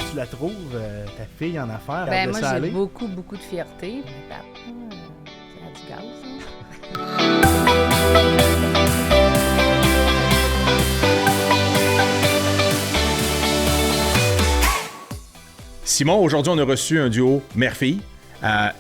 tu la trouves, ta fille en affaires? Ben, Elle moi, laisse ça j'ai aller? beaucoup de fierté. Mais papa, ça a du gaz, hein? Simon, aujourd'hui, on a reçu un duo mère-fille.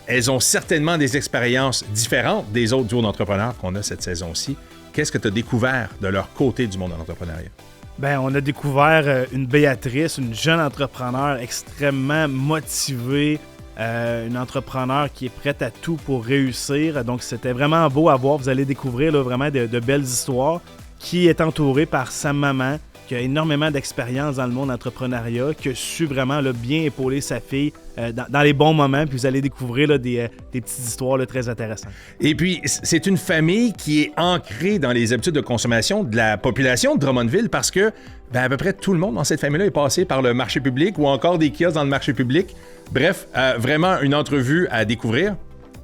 Elles ont certainement des expériences différentes des autres duos d'entrepreneurs qu'on a cette saison-ci. Qu'est-ce que tu as découvert de leur côté du monde de l'entrepreneuriat? Ben, on a découvert une Béatrice, une jeune entrepreneur extrêmement motivée, une entrepreneur qui est prête à tout pour réussir. Donc, c'était vraiment beau à voir. Vous allez découvrir là, vraiment de belles histoires, qui est entourée par sa maman, qui a énormément d'expérience dans le monde entrepreneuriat, qui a su vraiment là, bien épauler sa fille dans les bons moments. Puis vous allez découvrir là, des petites histoires là, très intéressantes. Et puis, c'est une famille qui est ancrée dans les habitudes de consommation de la population de Drummondville parce que à peu près tout le monde dans cette famille-là est passé par le marché public ou encore des kiosques dans le marché public. Bref, vraiment une entrevue à découvrir.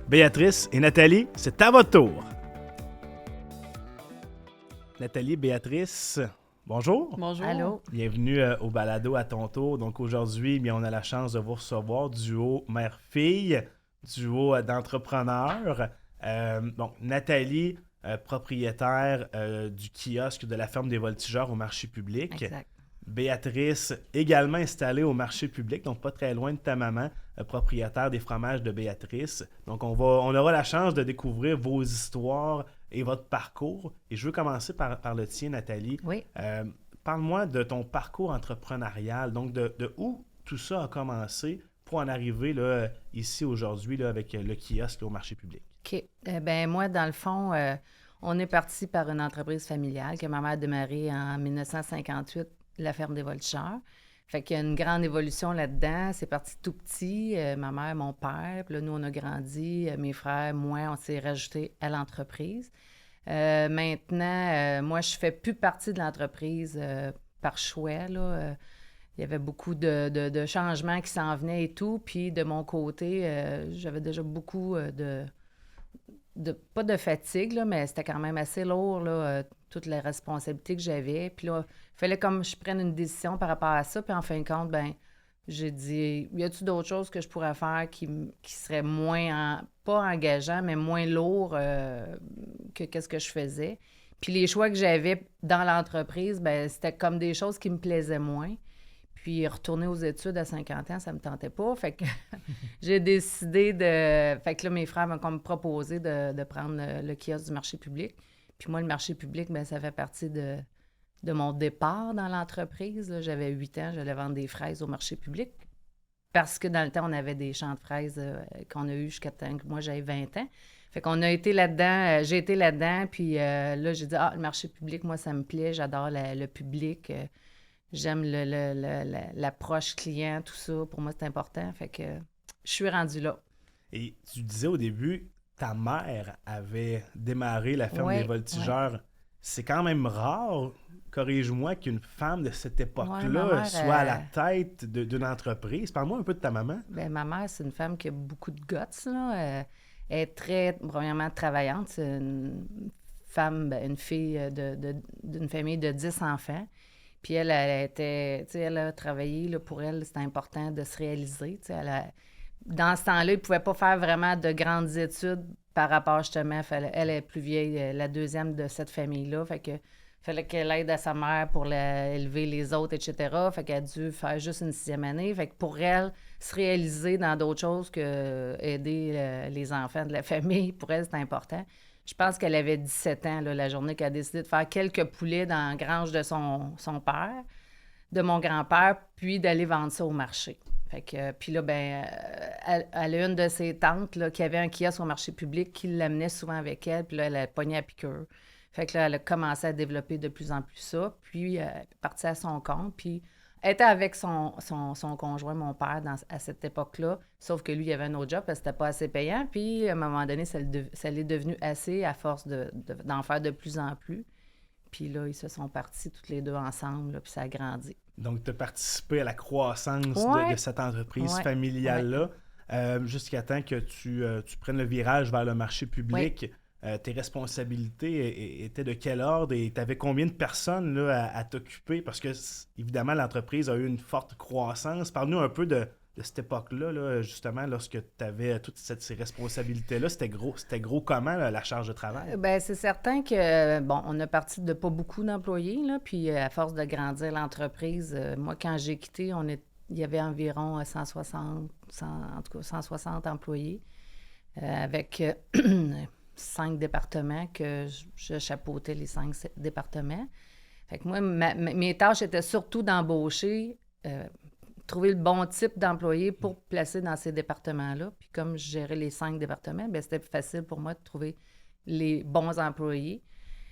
Béatrice et Nathalie, c'est à votre tour. Nathalie, Béatrice, bonjour. Bonjour. Allô? Bienvenue au balado à ton tour. Donc aujourd'hui, bien, on a la chance de vous recevoir, duo mère-fille, duo d'entrepreneurs. Donc Nathalie, propriétaire du kiosque de la ferme des voltigeurs au marché public. Exact. Béatrice, également installée au marché public, donc pas très loin de ta maman, propriétaire des fromages de Béatrice. Donc on aura la chance de découvrir vos histoires et votre parcours. Et je veux commencer par le tien, Nathalie. Oui. Parle-moi de ton parcours entrepreneurial, donc de où tout ça a commencé pour en arriver là, ici aujourd'hui là, avec le kiosque là, au marché public. OK. Ben moi, dans le fond, on est parti par une entreprise familiale que ma mère a démarrée en 1958, la ferme des voltigeurs. Fait qu'il y a une grande évolution là-dedans. C'est parti tout petit. Ma mère, mon père. Puis là, nous, on a grandi. Mes frères, moi, on s'est rajoutés à l'entreprise. Maintenant, moi, je fais plus partie de l'entreprise par choix, là. Il y avait beaucoup de changements qui s'en venaient et tout. Puis de mon côté, j'avais déjà beaucoup pas de fatigue, là, mais c'était quand même assez lourd, là, toutes les responsabilités que j'avais. Puis là, il fallait comme je prenne une décision par rapport à ça. Puis en fin de compte, ben j'ai dit, y a-t-il d'autres choses que je pourrais faire qui seraient moins, pas engageant, mais moins lourd que qu'est-ce que je faisais. Puis les choix que j'avais dans l'entreprise, ben c'était comme des choses qui me plaisaient moins. Puis retourner aux études à 50 ans, ça me tentait pas. Fait que j'ai décidé de... Fait que là, mes frères m'ont comme proposé de prendre le kiosque du marché public. Puis moi, le marché public, bien, ça fait partie de mon départ dans l'entreprise. Là. J'avais 8 ans, j'allais vendre des fraises au marché public. Parce que dans le temps, on avait des champs de fraises qu'on a eu jusqu'à temps que moi, j'avais 20 ans. Fait qu'on a été là-dedans, j'ai été là-dedans. Puis là, j'ai dit, le marché public, moi, ça me plaît. J'adore le public. J'aime l'approche client, tout ça. Pour moi, c'est important. Fait que je suis rendue là. Et tu disais au début, ta mère avait démarré la ferme des voltigeurs. Ouais. C'est quand même rare, corrige-moi, qu'une femme de cette époque-là soit à la tête d'une entreprise. Parle-moi un peu de ta maman. Bien, ma mère, c'est une femme qui a beaucoup de guts, là. Elle est très, premièrement, travaillante. C'est une femme, une fille d'une famille de 10 enfants. Puis elle était, tu sais, elle a travaillé, là, pour elle, c'était important de se réaliser. Tu sais, dans ce temps-là, elle ne pouvait pas faire vraiment de grandes études par rapport, justement, elle est plus vieille, la deuxième de cette famille-là. Fait que fallait qu'elle aide à sa mère pour élever les autres, etc. Fait qu'elle a dû faire juste une 6e année. Fait que pour elle, se réaliser dans d'autres choses que aider les enfants de la famille, pour elle, c'était important. Je pense qu'elle avait 17 ans, là, la journée qu'elle a décidé de faire quelques poulets dans la grange de son père, de mon grand-père, puis d'aller vendre ça au marché. Fait que, puis là, ben, elle a une de ses tantes là, qui avait un kiosque au marché public qui l'amenait souvent avec elle, puis là, elle a pogné à piqûre. Fait que là, elle a commencé à développer de plus en plus ça, puis elle est partie à son compte, puis elle était avec son conjoint, mon père, à cette époque-là, sauf que lui, il avait un autre job parce que c'était pas assez payant, puis à un moment donné, ça l'est devenu assez à force d'en faire de plus en plus. Puis là, ils se sont partis toutes les deux ensemble, là, puis ça a grandi. Donc, tu as participé à la croissance de cette entreprise familiale-là jusqu'à temps que tu prennes le virage vers le marché public. tes responsabilités étaient de quel ordre et tu avais combien de personnes là, à t'occuper? Parce que, évidemment, l'entreprise a eu une forte croissance. Parle-nous un peu de cette époque-là, là, justement, lorsque tu avais toutes ces responsabilités-là. C'était gros comment, là, la charge de travail? Ben c'est certain que, bon, on a parti de pas beaucoup d'employés, là, puis à force de grandir l'entreprise, moi, quand j'ai quitté, il y avait environ 160 employés, avec 5 départements que je chapeautais les 5 départements. Fait que moi, mes tâches étaient surtout d'embaucher, trouver le bon type d'employé pour placer dans ces départements-là. Puis comme je gérais les 5 départements, bien, c'était facile pour moi de trouver les bons employés.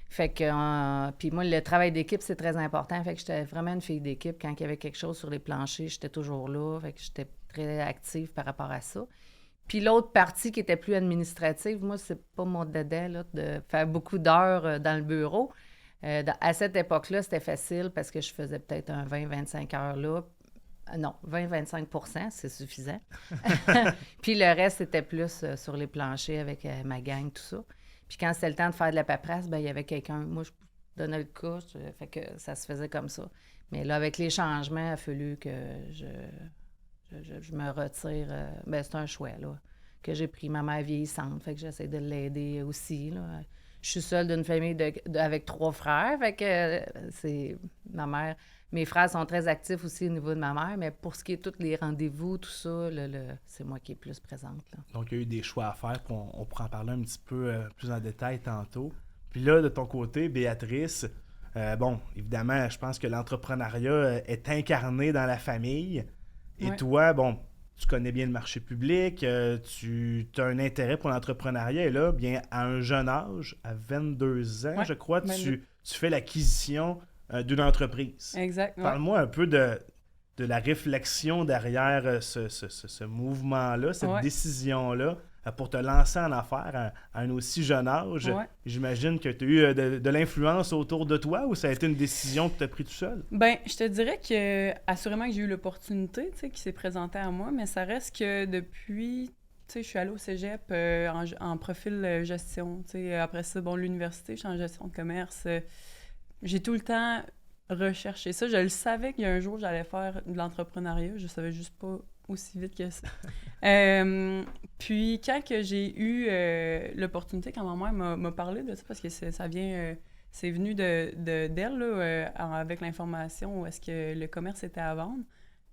Fait que, puis moi, le travail d'équipe, c'est très important. Fait que j'étais vraiment une fille d'équipe. Quand il y avait quelque chose sur les planchers, j'étais toujours là. Fait que j'étais très active par rapport à ça. Puis l'autre partie qui était plus administrative, moi, c'est pas mon dada, là, de faire beaucoup d'heures dans le bureau. À cette époque-là, c'était facile parce que je faisais peut-être un 20-25 heures là. Non, 20-25 %, c'est suffisant. Puis le reste, c'était plus sur les planchers avec ma gang, tout ça. Puis quand c'était le temps de faire de la paperasse, bien, il y avait quelqu'un. Moi, je donnais le cas, fait que ça se faisait comme ça. Mais là, avec les changements, il a fallu que je me retire. Bien, c'est un choix, là, que j'ai pris. Ma mère vieillissante, fait que j'essaie de l'aider aussi, là. Je suis seule d'une famille avec 3 frères, fait que c'est ma mère. Mes frères sont très actifs aussi au niveau de ma mère, mais pour ce qui est tous les rendez-vous, tout ça, c'est moi qui est plus présente, là. Donc, il y a eu des choix à faire, puis on pourra en parler un petit peu plus en détail tantôt. Puis là, de ton côté, Béatrice, bon, évidemment, je pense que l'entrepreneuriat est incarné dans la famille. Et toi, bon, tu connais bien le marché public, tu as un intérêt pour l'entrepreneuriat. Et là, bien, à un jeune âge, à 22 ans, je crois, tu fais l'acquisition d'une entreprise. Exact. Parle-moi un peu de la réflexion derrière ce mouvement-là, cette décision-là, pour te lancer en affaires à un aussi jeune âge. Ouais. J'imagine que tu as eu de l'influence autour de toi ou ça a été une décision que tu as prise tout seul? Ben, je te dirais que assurément que j'ai eu l'opportunité, tu sais, qui s'est présentée à moi, mais ça reste que depuis, tu sais, je suis allée au cégep en profil gestion, tu sais, après ça, bon, l'université, je suis en gestion de commerce. J'ai tout le temps recherché ça. Je le savais qu'il y a un jour, j'allais faire de l'entrepreneuriat. Je savais juste pas aussi vite que ça. Puis, quand que j'ai eu l'opportunité, quand ma mère m'a parlé de ça, parce que ça vient... c'est venu d'elle, là, avec l'information où est-ce que le commerce était à vendre.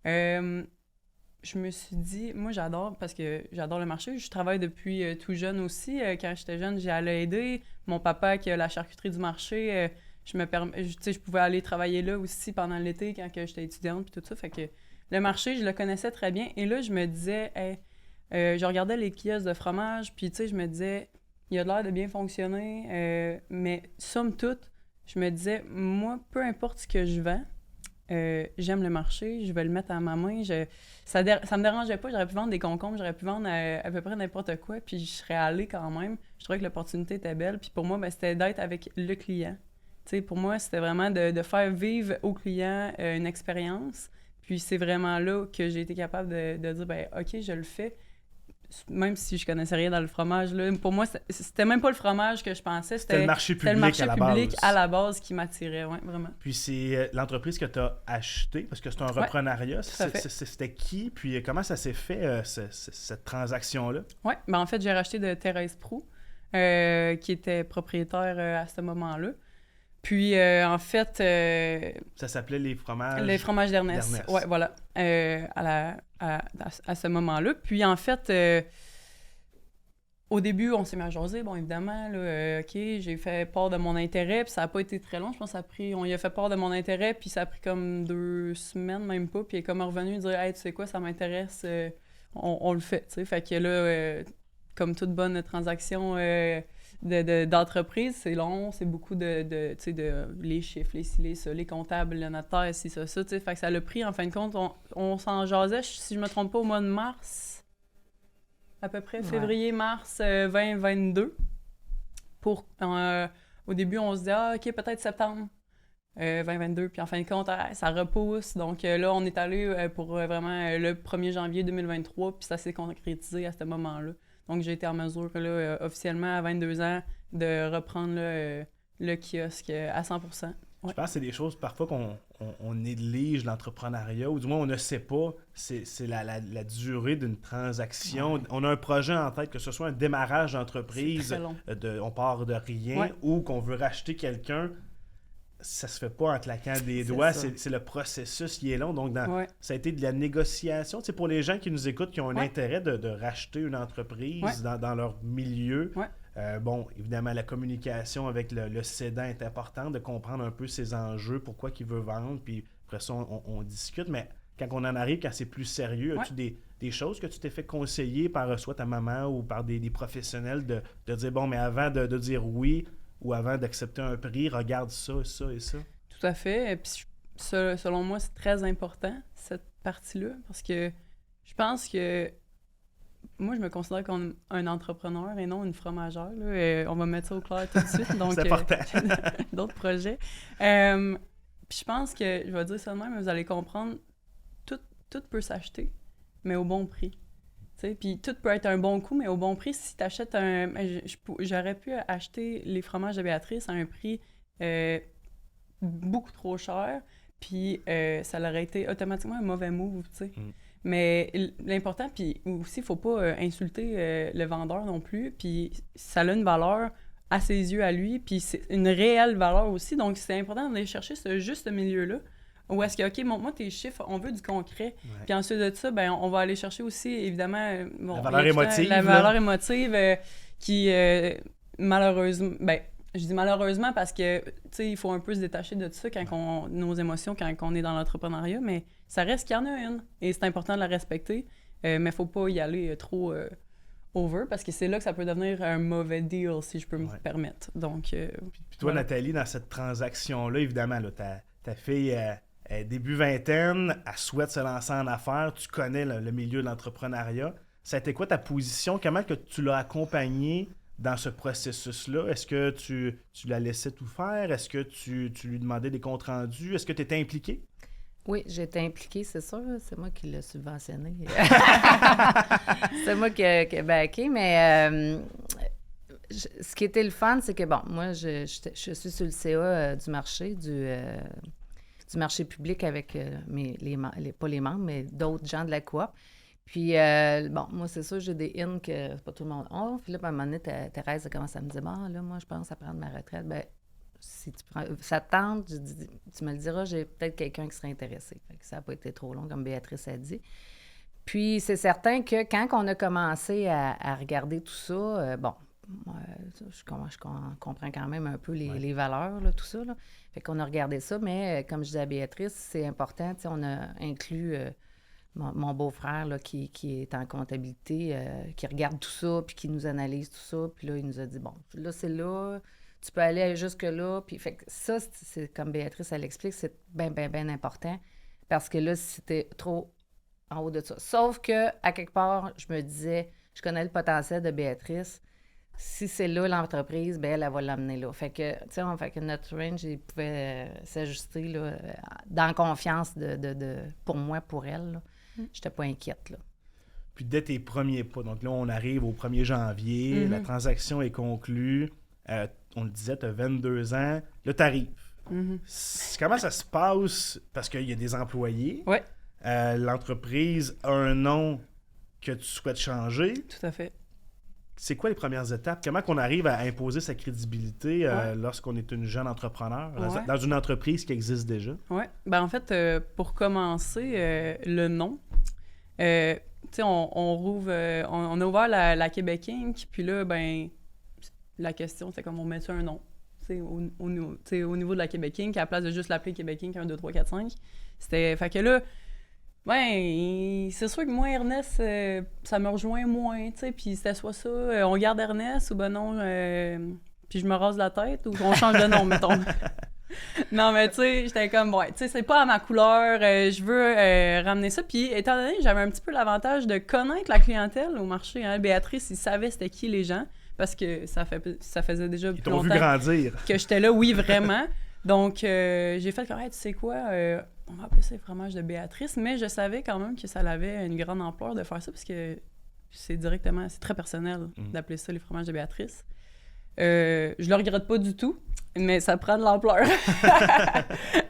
Je me suis dit... Moi, j'adore, parce que j'adore le marché. Je travaille depuis tout jeune aussi. Quand j'étais jeune, j'ai allé aider. Mon papa, qui a la charcuterie du marché... je pouvais aller travailler là aussi pendant l'été quand que j'étais étudiante puis tout ça. Fait que le marché, je le connaissais très bien. Et là, je me disais, je regardais les kiosques de fromage, puis tu sais, je me disais, il a l'air de bien fonctionner, mais somme toute, je me disais, moi, peu importe ce que je vends, j'aime le marché, je vais le mettre à ma main. Ça me dérangeait pas, j'aurais pu vendre des concombres, j'aurais pu vendre à peu près n'importe quoi, puis je serais allée quand même. Je trouvais que l'opportunité était belle, puis pour moi, ben, c'était d'être avec le client. T'sais, pour moi, c'était vraiment de faire vivre au client une expérience. Puis c'est vraiment là que j'ai été capable de dire, ben OK, je le fais. Même si je connaissais rien dans le fromage, là, pour moi, c'était même pas le fromage que je pensais. C'était le marché public, à la base qui m'attirait, oui, vraiment. Puis c'est l'entreprise que tu as achetée, parce que c'est un reprenariat. C'était qui? Puis comment ça s'est fait, cette transaction-là? Oui, ben en fait, j'ai racheté de Thérèse Proulx, qui était propriétaire à ce moment-là. Puis, en fait... ça s'appelait les fromages... Les fromages d'Ernest. Oui, voilà. À ce moment-là. Puis, en fait, au début, on s'est mis à jaser. Bon, évidemment, là, OK, j'ai fait part de mon intérêt. Puis, ça n'a pas été très long. Je pense on y a fait part de mon intérêt. Puis, ça a pris comme 2 semaines, même pas. Puis, il est comme revenu dire, « Hey, tu sais quoi, ça m'intéresse. On le fait. » Tu sais, fait que là, comme toute bonne transaction... d'entreprise, c'est long, c'est beaucoup de les chiffres, les comptables, le notaire, ça, tu sais. Fait que ça l'a pris, en fin de compte, on s'en jasait, si je me trompe pas, au mois de mars, à peu près, février-mars 2022. Au début, on se dit, OK, peut-être septembre 2022, puis en fin de compte, ça repousse. Donc là, on est allé pour vraiment le 1er janvier 2023, puis ça s'est concrétisé à ce moment-là. Donc, j'ai été en mesure, là, officiellement, à 22 ans, de reprendre là, le kiosque à 100%. Je pense que c'est des choses parfois qu'on néglige l'entrepreneuriat, ou du moins on ne sait pas. C'est la durée d'une transaction. Ouais. On a un projet en tête, que ce soit un démarrage d'entreprise, on part de rien, ou qu'on veut racheter quelqu'un. Ça se fait pas en claquant des doigts. C'est le processus qui est long. Donc, ça a été de la négociation. C'est pour les gens qui nous écoutent, qui ont un intérêt de racheter une entreprise dans leur milieu. Bon, évidemment, la communication avec le cédant est importante, de comprendre un peu ses enjeux, pourquoi il veut vendre, puis après ça, on discute. Mais quand on en arrive, quand c'est plus sérieux, as-tu des choses que tu t'es fait conseiller par soit ta maman ou par des professionnels de dire, bon, mais avant de dire oui ou avant d'accepter un prix, regarde ça, ça et ça? Tout à fait. Et puis, selon moi, c'est très important, cette partie-là, parce que je pense que moi, je me considère comme un entrepreneur et non une fromagère. Là. On va mettre ça au clair tout de suite. Donc, c'est important. D'autres projets. Puis je pense que, je vais dire ça de même, mais vous allez comprendre, tout peut s'acheter, mais au bon prix. Puis tout peut être un bon coup, mais au bon prix. Si tu achètes j'aurais pu acheter les fromages de Béatrice à un prix beaucoup trop cher, puis ça aurait été automatiquement un mauvais move, tu sais. Mais l'important, puis aussi, il ne faut pas insulter le vendeur non plus, puis ça a une valeur à ses yeux à lui, puis c'est une réelle valeur aussi, donc c'est important d'aller chercher ce juste milieu-là, où est-ce que, OK, montre-moi tes chiffres, on veut du concret, puis ensuite de ça, ben on va aller chercher aussi, évidemment, la valeur émotive. La valeur émotive qui, malheureusement, ben je dis malheureusement parce que, tu sais, il faut un peu se détacher de ça nos émotions quand on est dans l'entrepreneuriat, mais ça reste qu'il y en a une. Et c'est important de la respecter, mais il ne faut pas y aller trop over parce que c'est là que ça peut devenir un mauvais deal, si je peux me permettre. Donc, puis toi, Nathalie, dans cette transaction-là, évidemment, là, ta fille début vingtaine, elle souhaite se lancer en affaires, tu connais le milieu de l'entrepreneuriat. Ça a été quoi ta position? Comment que tu l'as accompagnée dans ce processus-là? Est-ce que tu la laissais tout faire? Est-ce que tu lui demandais des comptes rendus? Est-ce que tu étais impliquée? Oui, j'étais impliquée, c'est sûr. C'est moi qui l'ai subventionné. C'est moi qui ai backé, mais ce qui était le fun, c'est que, bon, moi, je suis sur le CA du marché, du marché public avec pas les membres, mais d'autres gens de la coop. Puis, bon, moi, c'est sûr, j'ai des in que pas tout le monde a. Puis là, à un moment donné, Thérèse a commencé à me dire, bon, là, moi, je pense à prendre ma retraite. Ben, si ça te tente, tu me le diras, j'ai peut-être quelqu'un qui serait intéressé. Fait que ça n'a pas été trop long, comme Béatrice a dit. Puis, c'est certain que quand on a commencé à regarder tout ça, bon, je comprends quand même un peu les valeurs, là, tout ça. Là. Fait qu'on a regardé ça, mais comme je disais à Béatrice, c'est important. On a inclus mon beau-frère là, qui est en comptabilité, qui regarde tout ça, puis qui nous analyse tout ça. Puis là, il nous a dit, bon, là, c'est là, tu peux aller jusque-là. Puis fait que ça, c'est comme Béatrice, elle l'explique, c'est bien, bien, bien important. Parce que là, c'était trop en haut de ça. Sauf que, à quelque part, je me disais, je connais le potentiel de Béatrice. Si c'est là l'entreprise, bien, elle va l'amener là. Fait que, tu sais, fait que notre range, il pouvait s'ajuster là, dans confiance pour moi, pour elle. Là. J'étais pas inquiète, là. Puis dès tes premiers pas, donc là, on arrive au 1er janvier, la transaction est conclue, on le disait, tu as 22 ans, là, tu arrives. Comment ça se passe? Parce qu'il y a des employés. Ouais. L'entreprise a un nom que tu souhaites changer. Tout à fait. C'est quoi les premières étapes? Comment qu'on arrive à imposer sa crédibilité lorsqu'on est une jeune entrepreneur dans une entreprise qui existe déjà? Oui. Ben en fait, pour commencer, le nom, tu sais, on rouvre, on a ouvert la Québec Inc., puis là, ben la question, c'est comme on met un nom. Au niveau de la Québec Inc., à la place de juste l'appeler Québec Inc. 1, 2, 3, 4, 5. C'était. Fait que là, ben, c'est sûr que moi, Ernest, ça me rejoint moins, tu sais, puis c'était soit ça, on garde Ernest, ou ben non, puis je me rase la tête, ou on change de nom, mettons. Non, mais tu sais, j'étais comme, ouais, tu sais, c'est pas à ma couleur, je veux ramener ça, puis étant donné que j'avais un petit peu l'avantage de connaître la clientèle au marché, hein, Béatrice, il savait c'était qui les gens, parce que ça faisait déjà plus longtemps vu grandir. Que j'étais là, oui, vraiment. Donc, j'ai fait comme, hey, tu sais quoi, on va appeler ça les fromages de Béatrice, mais je savais quand même que ça avait une grande ampleur de faire ça, parce que c'est très personnel d'appeler ça les fromages de Béatrice. Je le regrette pas du tout, mais ça prend de l'ampleur.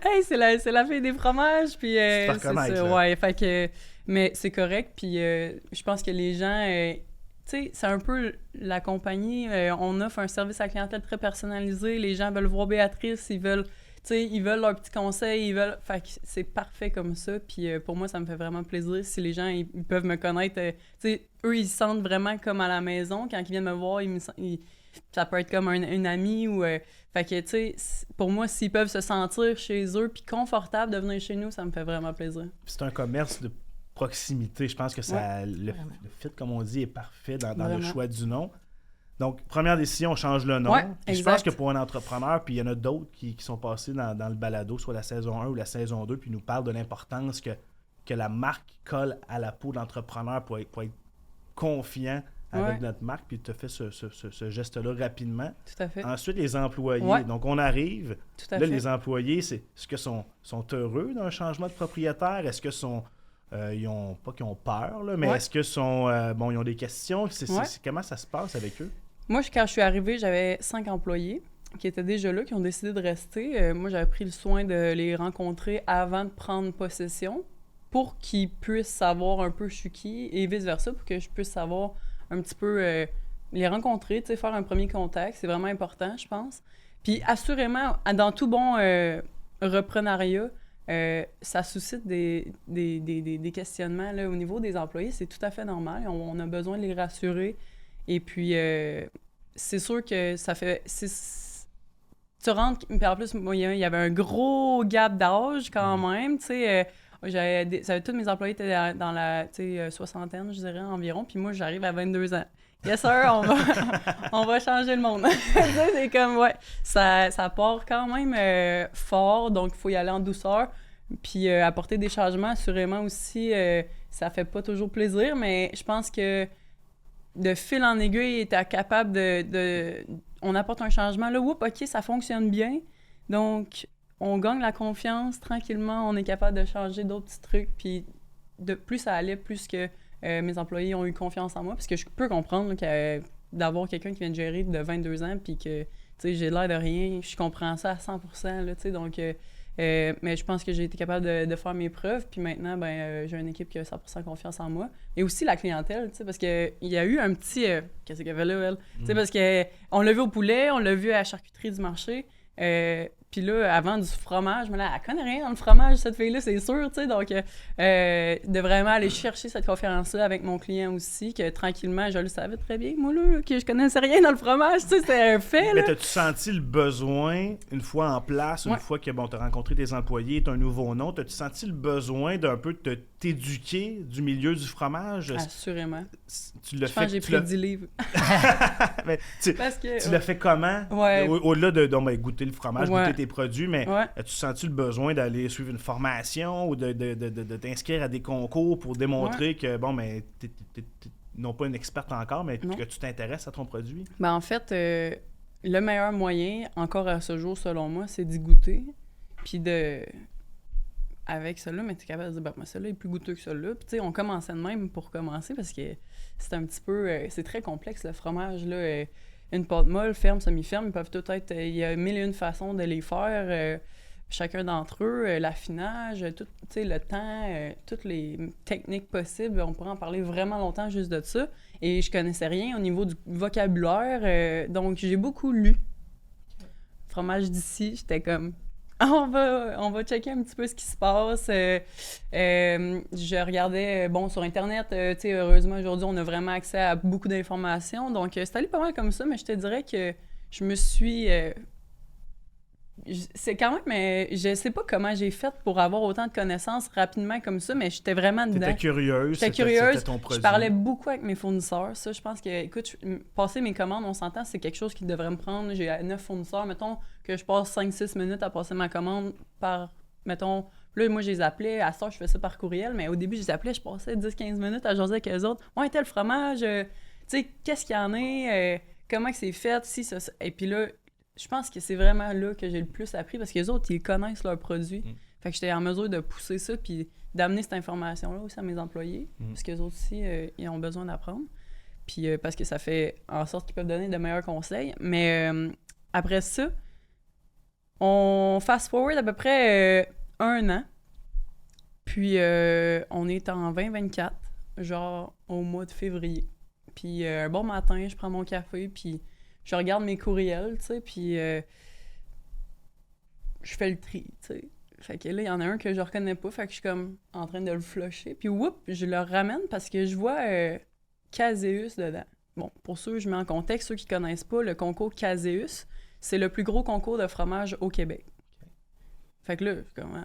Hey, c'est la fille des fromages, puis c'est ça, ouais, fait que, mais c'est correct, puis je pense que les gens, tu sais, c'est un peu la compagnie, on offre un service à la clientèle très personnalisé, les gens veulent voir Béatrice, ils veulent leurs petits conseils, fait que c'est parfait comme ça, puis pour moi, ça me fait vraiment plaisir si les gens, ils peuvent me connaître, tu sais, eux, ils se sentent vraiment comme à la maison, quand ils viennent me voir, ça peut être comme une amie ou... fait que, tu sais, pour moi, s'ils peuvent se sentir chez eux puis confortables de venir chez nous, ça me fait vraiment plaisir. C'est un commerce de proximité. Je pense que ça, le fit, comme on dit, est parfait dans le choix du nom. Donc, première décision, on change le nom. Je pense que pour un entrepreneur, puis il y en a d'autres qui sont passés dans le balado, soit la saison 1 ou la saison 2, puis nous parlent de l'importance que la marque colle à la peau de l'entrepreneur pour être confiant avec notre marque, puis tu as fait ce geste-là rapidement. Tout à fait. Ensuite, les employés. Donc, on arrive. Tout à fait. Les employés, est-ce que sont heureux d'un changement de propriétaire? Est-ce que ils ont peur, là, mais est-ce que ils ont des questions? Comment ça se passe avec eux? Moi, quand je suis arrivée, j'avais 5 employés qui étaient déjà là, qui ont décidé de rester. Moi, j'avais pris le soin de les rencontrer avant de prendre possession pour qu'ils puissent savoir un peu je suis qui et vice-versa, pour que je puisse savoir un petit peu les rencontrer, faire un premier contact. C'est vraiment important, je pense. Puis assurément, dans tout bon reprenariat, ça suscite des questionnements là, au niveau des employés. C'est tout à fait normal. On a besoin de les rassurer. Et puis, c'est sûr que ça fait... Tu rentres... Puis en plus, moi, il y avait un gros gap d'âge quand même, tu sais... tous mes employés étaient dans la soixantaine, je dirais, environ. Puis moi, j'arrive à 22 ans. Yes, sir, on va changer le monde. C'est comme, ça part quand même fort. Donc, il faut y aller en douceur. Puis apporter des changements, assurément aussi, ça fait pas toujours plaisir. Mais je pense que de fil en aiguille, t'es capable on apporte un changement. Là, OK, ça fonctionne bien. Donc... on gagne la confiance tranquillement, on est capable de changer d'autres petits trucs, puis plus ça allait, plus que mes employés ont eu confiance en moi, parce que je peux comprendre là, d'avoir quelqu'un qui vient de gérer de 22 ans, puis que, tu sais, j'ai l'air de rien, je comprends ça à 100%, là, tu sais, donc, mais je pense que j'ai été capable de faire mes preuves, puis maintenant, j'ai une équipe qui a 100% confiance en moi, et aussi la clientèle, tu sais, parce qu'il y a eu un petit... qu'est-ce qu'elle fait là, elle? Tu sais, parce qu'on l'a vu au poulet, on l'a vu à la charcuterie du marché, puis là, avant du fromage, elle connaît rien dans le fromage, cette fille-là, c'est sûr, tu sais. Donc, de vraiment aller chercher cette confiance-là avec mon client aussi, que tranquillement, je le savais très bien, moi, là, que je connaissais rien dans le fromage, tu sais, c'était un fait, là. Mais t'as-tu senti le besoin, une fois en place, une fois que, t'as rencontré tes employés, t'as un nouveau nom, t'as-tu senti le besoin d'un peu de t'éduquer du milieu du fromage? Assurément. Tu l'as je pense que j'ai pris 10 livres. Mais tu l'as fait comment? Ouais. Au-delà de goûter le fromage, goûter tes produits, mais as-tu senti le besoin d'aller suivre une formation ou de t'inscrire à des concours pour démontrer que, t'es non pas une experte encore, mais que tu t'intéresses à ton produit? En fait, le meilleur moyen, encore à ce jour, selon moi, c'est d'y goûter. Puis avec celui-là, mais tu es capable de dire, moi, celui-là est plus goûteux que celui-là. Puis, tu sais, on commençait de même pour commencer parce que c'est un petit peu... c'est très complexe, le fromage, là. Une pâte molle, ferme, semi-ferme, ils peuvent tout être... Il y a 1001 façons de les faire, chacun d'entre eux, l'affinage, tout, tu sais, le temps, toutes les techniques possibles. On pourrait en parler vraiment longtemps juste de ça. Et je connaissais rien au niveau du vocabulaire, donc j'ai beaucoup lu. Fromage d'ici, j'étais comme... On va checker un petit peu ce qui se passe. Je regardais, sur Internet, tu sais, heureusement, aujourd'hui, on a vraiment accès à beaucoup d'informations. Donc, c'est allé pas mal comme ça, mais je te dirais que je me suis... c'est quand même... Mais je sais pas comment j'ai fait pour avoir autant de connaissances rapidement comme ça, mais j'étais vraiment dedans. T'étais curieuse. C'était ton produit. Je parlais beaucoup avec mes fournisseurs. Ça, je pense que, écoute, passer mes commandes, on s'entend, c'est quelque chose qui devrait me prendre. J'ai 9 fournisseurs, mettons, que je passe 5-6 minutes à passer ma commande par, mettons... Là, moi, je les appelais. À ça, je fais ça par courriel, mais au début, je les appelais, je passais 10-15 minutes à jaser avec eux autres. Ouais, tel fromage, tu sais, qu'est-ce qu'il y en a, comment que c'est fait, si, ça. Et puis là, je pense que c'est vraiment là que j'ai le plus appris parce que les autres, ils connaissent leurs produits. Fait que j'étais en mesure de pousser ça, puis d'amener cette information-là aussi à mes employés, parce qu'eux autres aussi, ils ont besoin d'apprendre. Puis parce que ça fait en sorte qu'ils peuvent donner de meilleurs conseils. Mais après ça, on fast-forward à peu près 1 an. Puis on est en 2024, genre au mois de février. Puis un bon matin, je prends mon café, puis je regarde mes courriels, tu sais, puis je fais le tri, tu sais. Fait que là, il y en a un que je reconnais pas, fait que je suis comme en train de le flusher. Puis whoop, je le ramène parce que je vois Caseus dedans. Bon, pour ceux, je mets en contexte, ceux qui connaissent pas, le concours Caseus, c'est le plus gros concours de fromage au Québec. Okay. Fait que là, comment...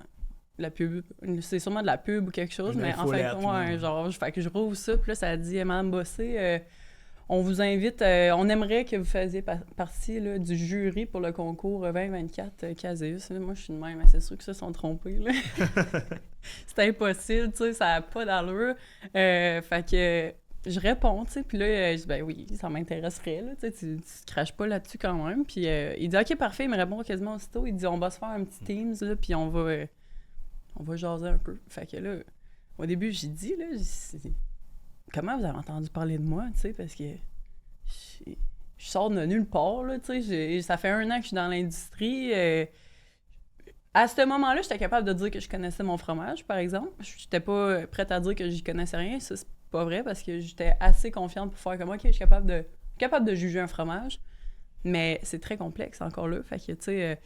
La pub, c'est sûrement de la pub ou quelque chose, mais en fait, genre, fait que je rouvre ça, puis là, ça dit « Madame Bossé, on vous invite, on aimerait que vous fassiez partie là, du jury pour le concours 2024 Caseus. » Moi, je suis de même, mais c'est sûr que ça, ils sont trompés, là. C'est impossible, tu sais, ça n'a pas d'allure. Fait que je réponds, tu sais, puis là, je dis « Ben oui, ça m'intéresserait, là, tu sais, tu te craches pas là-dessus quand même. » Puis il dit « Ok, parfait », il me répond quasiment aussitôt. Il dit « On va se faire un petit Teams, là, puis on va jaser un peu. » Fait que là, au début, j'ai dit, là, comment vous avez entendu parler de moi, tu sais, parce que je sors de nulle part, là, tu sais, ça fait 1 an que je suis dans l'industrie. À ce moment-là, j'étais capable de dire que je connaissais mon fromage, par exemple. J'étais pas prête à dire que j'y connaissais rien, ça, c'est pas vrai, parce que j'étais assez confiante pour faire comme, OK, je suis capable de juger un fromage, mais c'est très complexe encore là, fait que, tu sais...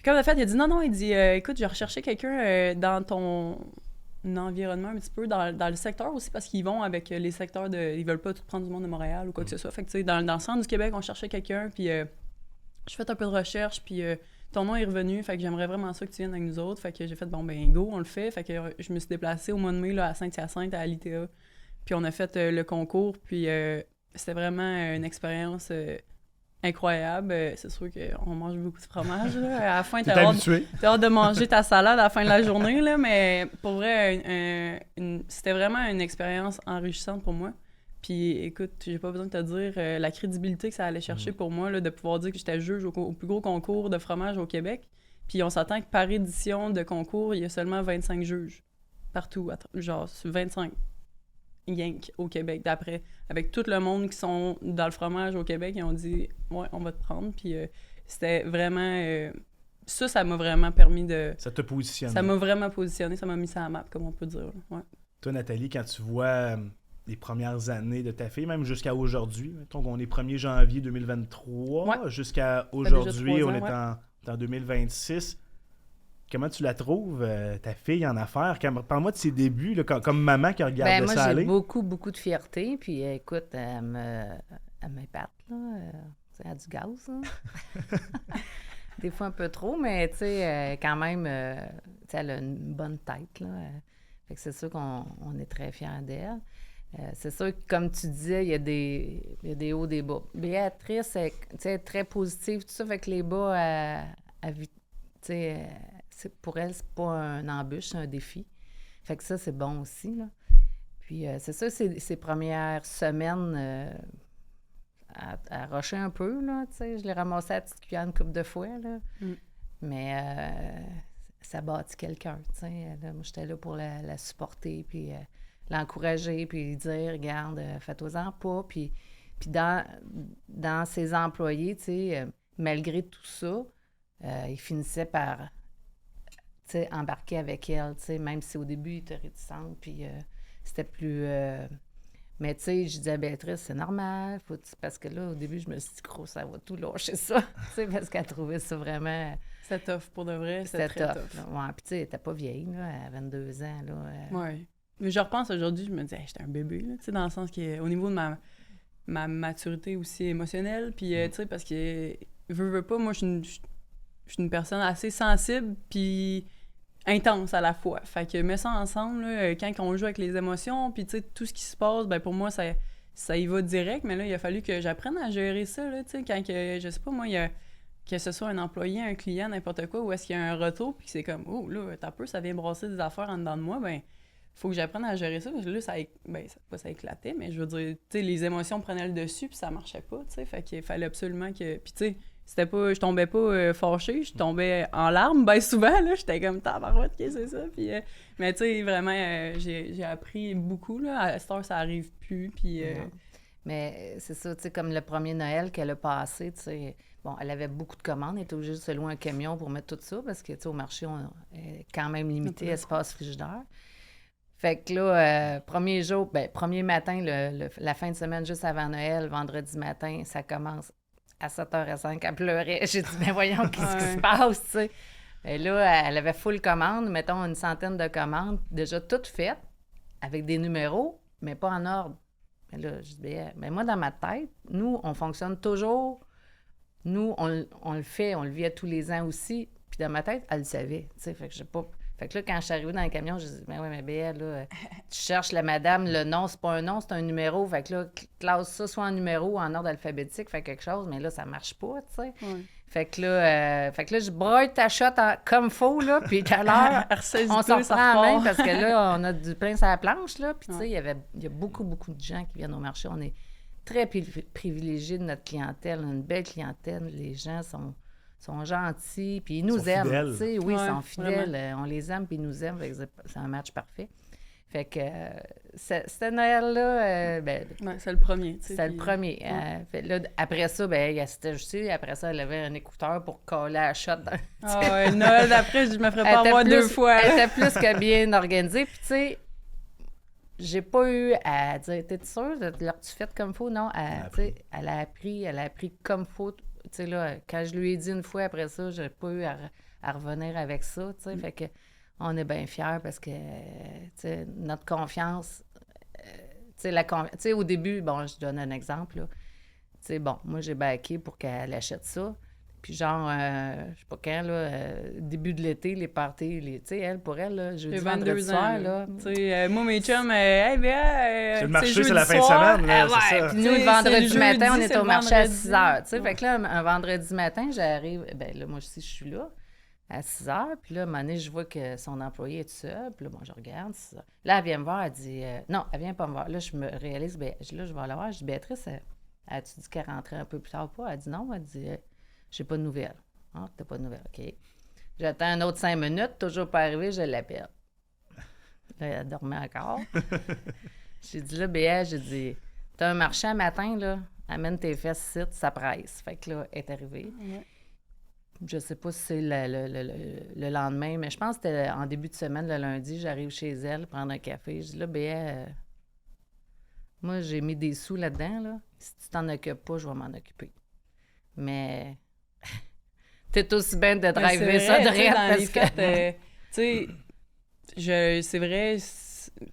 Comme de fait, il a dit non, il dit écoute, je vais rechercher quelqu'un dans ton environnement un petit peu, dans le secteur aussi, parce qu'ils vont avec les secteurs de. Ils veulent pas tout prendre du monde de Montréal ou quoi que ce soit. Fait que, tu sais, dans le centre du Québec, on cherchait quelqu'un, puis je fais un peu de recherche, puis ton nom est revenu, fait que j'aimerais vraiment ça que tu viennes avec nous autres. Fait que j'ai fait bon, ben go, on le fait. Fait que je me suis déplacée au mois de mai là, à Saint-Hyacinthe, à l'ITA, puis on a fait le concours, puis c'était vraiment une expérience. Incroyable. C'est sûr qu'on mange beaucoup de fromage. Là. À la fin, t'as hâte de manger ta salade à la fin de la journée, là, mais pour vrai, c'était vraiment une expérience enrichissante pour moi. Puis écoute, j'ai pas besoin de te dire la crédibilité que ça allait chercher pour moi, là, de pouvoir dire que j'étais juge au plus gros concours de fromage au Québec. Puis on s'attend que par édition de concours, il y a seulement 25 juges partout, genre 25. Yank au Québec, d'après, avec tout le monde qui sont dans le fromage au Québec, ils ont dit « Ouais, on va te prendre », puis c'était vraiment... ça m'a vraiment permis de... Ça t'a positionné. Ça m'a vraiment positionné, ça m'a mis ça à la map, comme on peut dire. Ouais. Toi, Nathalie, quand tu vois les premières années de ta fille, même jusqu'à aujourd'hui, mettons qu'on est 1er janvier 2023, jusqu'à aujourd'hui, on est en 2026... Comment tu la trouves, ta fille, en affaires? Parle-moi de ses débuts, là, comme maman qui regarde ça aller. Moi, j'ai beaucoup, beaucoup de fierté. Puis, écoute, elle m'épate, là. Elle a du gaz, là. Des fois, un peu trop, mais, tu sais, quand même, elle a une bonne tête, là. Fait que c'est sûr qu'on est très fiers d'elle. C'est sûr que, comme tu disais, il y a des hauts, des bas. Béatrice, elle est très positive, tout ça. Fait que les bas, tu sais... pour elle, c'est pas une embûche, c'est un défi. Fait que ça, c'est bon aussi, là. Puis, c'est ça, ces premières semaines, à rusher un peu, là, tu sais. Je l'ai ramassé à la petite cuillère une couple de fois, là. Mais ça bâtit quelqu'un, tu sais. Moi, j'étais là pour la supporter, puis l'encourager, puis lui dire, regarde, fais-toi-en pas. Puis dans ses employés, tu sais, malgré tout ça, il finissait par... embarquer avec elle, même si au début, il était réticente, puis c'était plus... Mais tu sais, je disais à Béatrice, c'est normal, parce que là, au début, je me suis dit, gros, ça va tout lâcher ça, parce qu'elle trouvait ça vraiment... C'était tough, pour de vrai, c'était très tough. Ouais, puis tu sais, elle était pas vieille, là, elle a 22 ans, là. Ouais. Mais je repense aujourd'hui, je me dis, j'étais un bébé, là, tu sais, dans le sens qu'au niveau de ma maturité aussi émotionnelle, puis tu sais, parce que, veux pas, moi, je suis une personne assez sensible, puis intense à la fois. Fait que mets ça ensemble, là, quand on joue avec les émotions, puis tu sais, tout ce qui se passe, ben pour moi, ça y va direct, mais là, il a fallu que j'apprenne à gérer ça, là, tu sais, quand que, je sais pas, moi, il y a que ce soit un employé, un client, n'importe quoi, ou est-ce qu'il y a un retour, puis c'est comme, oh, là, t'as peur, ça vient brasser des affaires en dedans de moi, ben faut que j'apprenne à gérer ça, parce que là, ça éclatait, mais je veux dire, tu sais, les émotions prenaient le dessus, puis ça marchait pas, tu sais, fait qu'il fallait absolument que... Puis tu sais, je tombais pas fâchée, je tombais en larmes, bien souvent, là, j'étais comme, tabarouette, qu'est-ce que c'est ça? Puis, mais tu sais, vraiment, j'ai appris beaucoup, là, à cette heure, ça arrive plus, puis... Mais c'est ça, tu sais, comme le premier Noël qu'elle a passé, tu sais, bon, elle avait beaucoup de commandes, elle était obligée de se louer un camion pour mettre tout ça, parce que, tu sais, au marché, on est quand même limité espace frigidaire. Fait que là, premier jour, premier matin, la fin de semaine, juste avant Noël, vendredi matin, ça commence à 7h05, elle pleurait. J'ai dit, mais voyons, qu'est-ce qui se passe, tu sais? Et là, elle avait full commande, mettons une centaine de commandes, déjà toutes faites, avec des numéros, mais pas en ordre. Mais là, je dis, mais moi, dans ma tête, nous, on fonctionne toujours. Nous, on le fait, on le vit à tous les ans aussi. Puis dans ma tête, elle le savait, tu sais, fait que j'ai pas... Fait que là, quand je suis arrivée dans le camion, je dis, mais oui, mais Béa, là, tu cherches la madame, le nom, c'est pas un nom, c'est un numéro. Fait que là, classe ça soit en numéro ou en ordre alphabétique, fait quelque chose, mais là, ça marche pas, tu sais. Ouais. Fait que là, je broye ta shot comme faut, là, puis tout à l'heure, on s'en reprend en main parce que là, on a du pain sur la planche, là. Puis tu sais, il y a beaucoup, beaucoup de gens qui viennent au marché. On est très privilégiés de notre clientèle, une belle clientèle. Les gens sont gentils, puis ils nous aiment, tu sais. Oui, ils sont fidèles. On les aime, puis ils nous aiment. C'est un match parfait. Fait que c'était Noël-là... c'est le premier, tu sais. C'était le premier. Fait, là, après ça, elle s'était ajustée. Après ça, elle avait un écouteur pour coller la shot. Noël d'après, je me ferais pas avoir 2 fois. Elle était plus que bien organisée. Puis, tu sais, j'ai pas eu à dire, t'es sûre? L'as-tu fait comme faut? Non. Elle a appris comme faut. Tu sais, là, quand je lui ai dit une fois après ça, j'ai pas eu à revenir avec ça, tu sais. Fait que on est bien fiers parce que, tu sais, notre confiance, tu sais, au début, bon, je donne un exemple, là. Tu sais, bon, moi, j'ai backé pour qu'elle achète ça. Puis genre, je sais pas quand, là, début de l'été, les parties, tu sais, elle, pour elle, là, jeudi, vendredi soir, là. Tu sais, moi, mes chums, hey, c'est le marché, c'est la fin de semaine, là, c'est ça. Puis nous, le vendredi matin, on est au marché à 6 heures, tu sais. Fait que là, un vendredi matin, j'arrive, là, moi aussi, je suis là, à 6 heures. Puis là, à un moment donné, je vois que son employé est tout seul. Puis là, moi, je regarde. Là, elle vient me voir, elle dit... non, elle vient pas me voir. Là, je me réalise, là, je vais la voir. Je dis, Béatrice, as-tu dit qu'elle rentrait un peu plus tard ou pas? Elle dit non. Elle dit, j'ai pas de nouvelles. Ah, t'as pas de nouvelles, OK. J'attends un autre 5 minutes, toujours pas arrivé, je l'appelle. Là, elle dormait encore. J'ai dit, là, Béa, j'ai dit, t'as un marché un matin, là, amène tes fesses ici, ça presse. Fait que là, elle est arrivée. Ouais. Je sais pas si c'est le lendemain, mais je pense que c'était en début de semaine, le lundi, j'arrive chez elle, prendre un café. Je dis, là, Béa, moi, j'ai mis des sous là-dedans, là. Si tu t'en occupes pas, je vais m'en occuper. Mais t'es aussi bien de driver ça de rien parce que... tu sais, c'est vrai...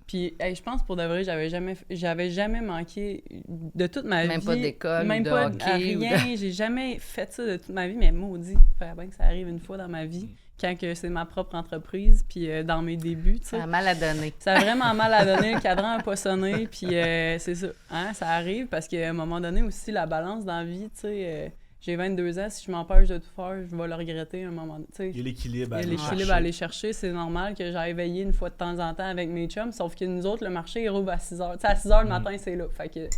Puis, je pense pour de vrai, j'avais jamais manqué de toute ma vie. Même pas d'école, même de pas hockey. Rien. J'ai jamais fait ça de toute ma vie, mais maudit, il fallait bien que ça arrive une fois dans ma vie, quand que c'est ma propre entreprise, puis dans mes débuts, tu sais. Ça a mal à donner. Ça a vraiment mal à donner, le cadran n'a pas sonné, puis c'est ça. Hein, ça arrive parce qu'à un moment donné aussi, la balance dans la vie, tu sais... j'ai 22 ans, si je m'empêche de tout faire, je vais le regretter à un moment donné. Il y a l'équilibre à aller chercher. C'est normal que j'aille veiller une fois de temps en temps avec mes chums, sauf que nous autres, le marché, il rouvre à 6 heures. T'sais, à 6 heures le matin, c'est là. Fait que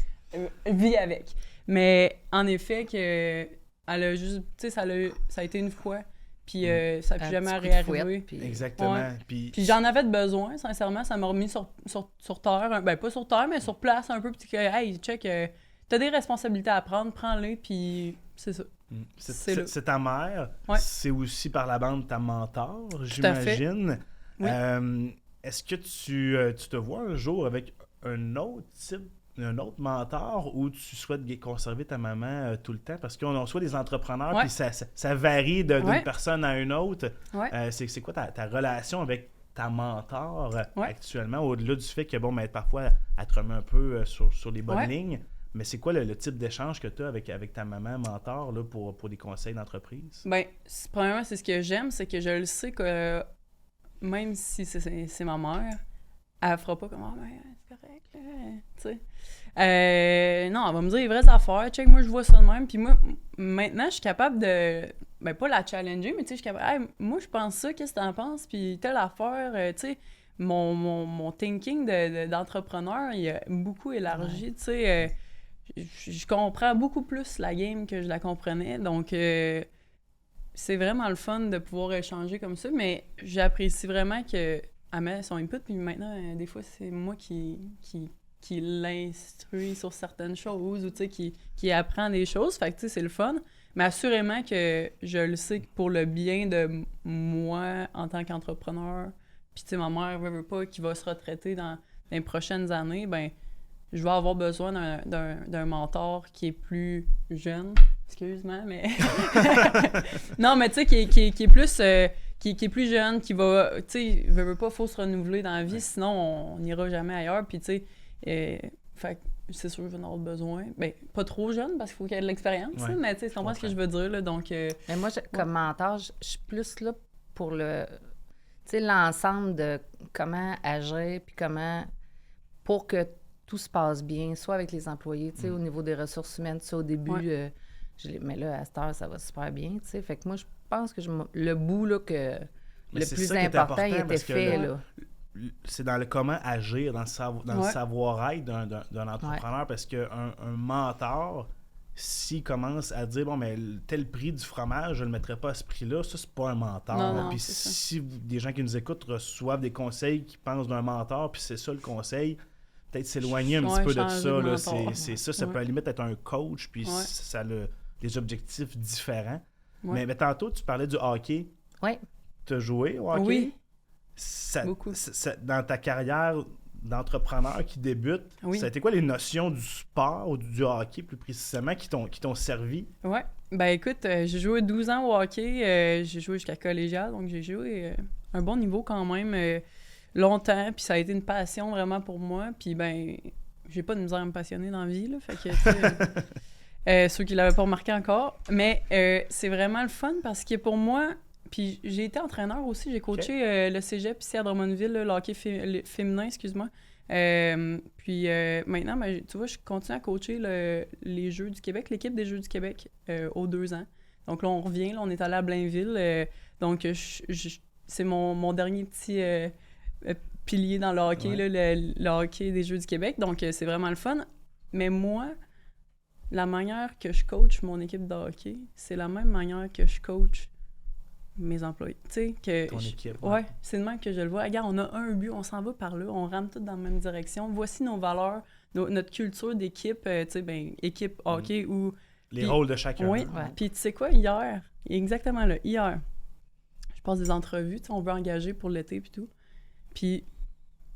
vis avec. Mais en effet, que elle a juste... Tu sais, ça a été une fois, puis ça n'a plus jamais réarrivé. Exactement. Ouais. Puis j'en avais besoin, sincèrement. Ça m'a remis sur terre. Ben, pas sur terre, mais sur place un peu. Puis que, hey, check, t'as des responsabilités à prendre, prends-les, puis... C'est ça. C'est ta mère. Ouais. C'est aussi par la bande ta mentor, j'imagine. Oui. Est-ce que tu te vois un jour avec un autre mentor ou tu souhaites conserver ta maman tout le temps? Parce qu'on soit des entrepreneurs, puis ça varie d'une personne à une autre. Ouais. C'est quoi ta relation avec ta mentor actuellement, au-delà du fait que, parfois, elle te remet un peu sur les bonnes lignes? Mais c'est quoi le type d'échange que tu as avec ta maman mentor là, pour des conseils d'entreprise? Bien, premièrement, c'est ce que j'aime, c'est que je le sais que même si c'est ma mère, elle fera pas comme « Ah, ben, c'est correct, là, tu sais. » Non, elle va me dire les vraies affaires. Check, moi, je vois ça de même. Puis moi, maintenant, je suis capable de... Ben, pas la challenger, mais tu sais, je suis capable... Hey, moi, je pense ça, qu'est-ce que t'en penses? Puis telle affaire, tu sais, mon thinking d'entrepreneur, il a beaucoup élargi, tu sais... je comprends beaucoup plus la game que je la comprenais. Donc, c'est vraiment le fun de pouvoir échanger comme ça, mais j'apprécie vraiment qu'elle met son input, puis maintenant, des fois, c'est moi qui l'instruit sur certaines choses ou, tu sais, qui apprend des choses. Fait que, tu sais, c'est le fun. Mais assurément que je le sais que pour le bien de moi en tant qu'entrepreneur, puis, tu sais, ma mère veut pas, qui va se retraiter dans les prochaines années, ben je vais avoir besoin d'un mentor qui est plus jeune. Excuse-moi, mais... non, mais tu sais, qui est plus... qui est plus jeune, qui va... Tu sais, veut pas, faut se renouveler dans la vie, sinon on n'ira jamais ailleurs. Puis, tu sais, fait c'est sûr que je vais en avoir besoin. Ben, pas trop jeune, parce qu'il faut qu'il y ait de l'expérience, mais tu sais, tu comprends ce que je veux dire, là, donc... Mais moi, comme mentor, je suis plus là pour le... Tu sais, l'ensemble de comment agir, puis comment... Pour que tout se passe bien, soit avec les employés, tu sais, au niveau des ressources humaines, tu sais, au début, mais là, à cette heure, ça va super bien, tu sais. Fait que moi, je pense que le bout, là, que le plus important, il était fait, là. C'est dans le comment agir, dans le savoir-être d'un entrepreneur, parce qu'un mentor, s'il commence à dire, bon, mais tel prix du fromage, je ne le mettrai pas à ce prix-là, ça, c'est pas un mentor. Non, puis si des gens qui nous écoutent reçoivent des conseils qui pensent d'un mentor, puis c'est ça le conseil, peut-être s'éloigner un petit peu de ça. Là, c'est ça, ça peut à la limite être un coach, puis ça a des objectifs différents. Mais tantôt, tu parlais du hockey. Oui. Tu as joué au hockey? Oui. Beaucoup. Dans ta carrière d'entrepreneur qui débute, ça a été quoi les notions du sport ou du hockey plus précisément qui t'ont servi? Oui. Ben écoute, j'ai joué 12 ans au hockey, j'ai joué jusqu'à collégial, donc j'ai joué un bon niveau quand même longtemps, puis ça a été une passion vraiment pour moi, puis ben j'ai pas de misère à me passionner dans la vie, là, fait que ceux qui l'avaient pas remarqué encore, mais c'est vraiment le fun parce que pour moi, puis j'ai été entraîneur aussi, j'ai coaché le cégep ici à Drummondville, le hockey féminin, excuse-moi. Puis maintenant, ben, tu vois, je continue à coacher les Jeux du Québec, l'équipe des Jeux du Québec aux 2 ans. Donc là, on revient, là, on est allé à Blainville. Donc c'est mon dernier petit pilier dans le hockey, là, le hockey des Jeux du Québec. Donc c'est vraiment le fun. Mais moi, la manière que je coach mon équipe de hockey, c'est la même manière que je coach mes employés. Tu sais, que... Ton équipe. Ouais, c'est de même que je le vois. Regarde, on a un but, on s'en va par là, on rentre tous dans la même direction. Voici nos valeurs, notre culture d'équipe, tu sais, ben, équipe hockey ou... Les rôles de chacun. Oui, puis tu sais quoi, hier, exactement là, hier, je passe des entrevues, tu sais, on veut engager pour l'été puis tout. Puis,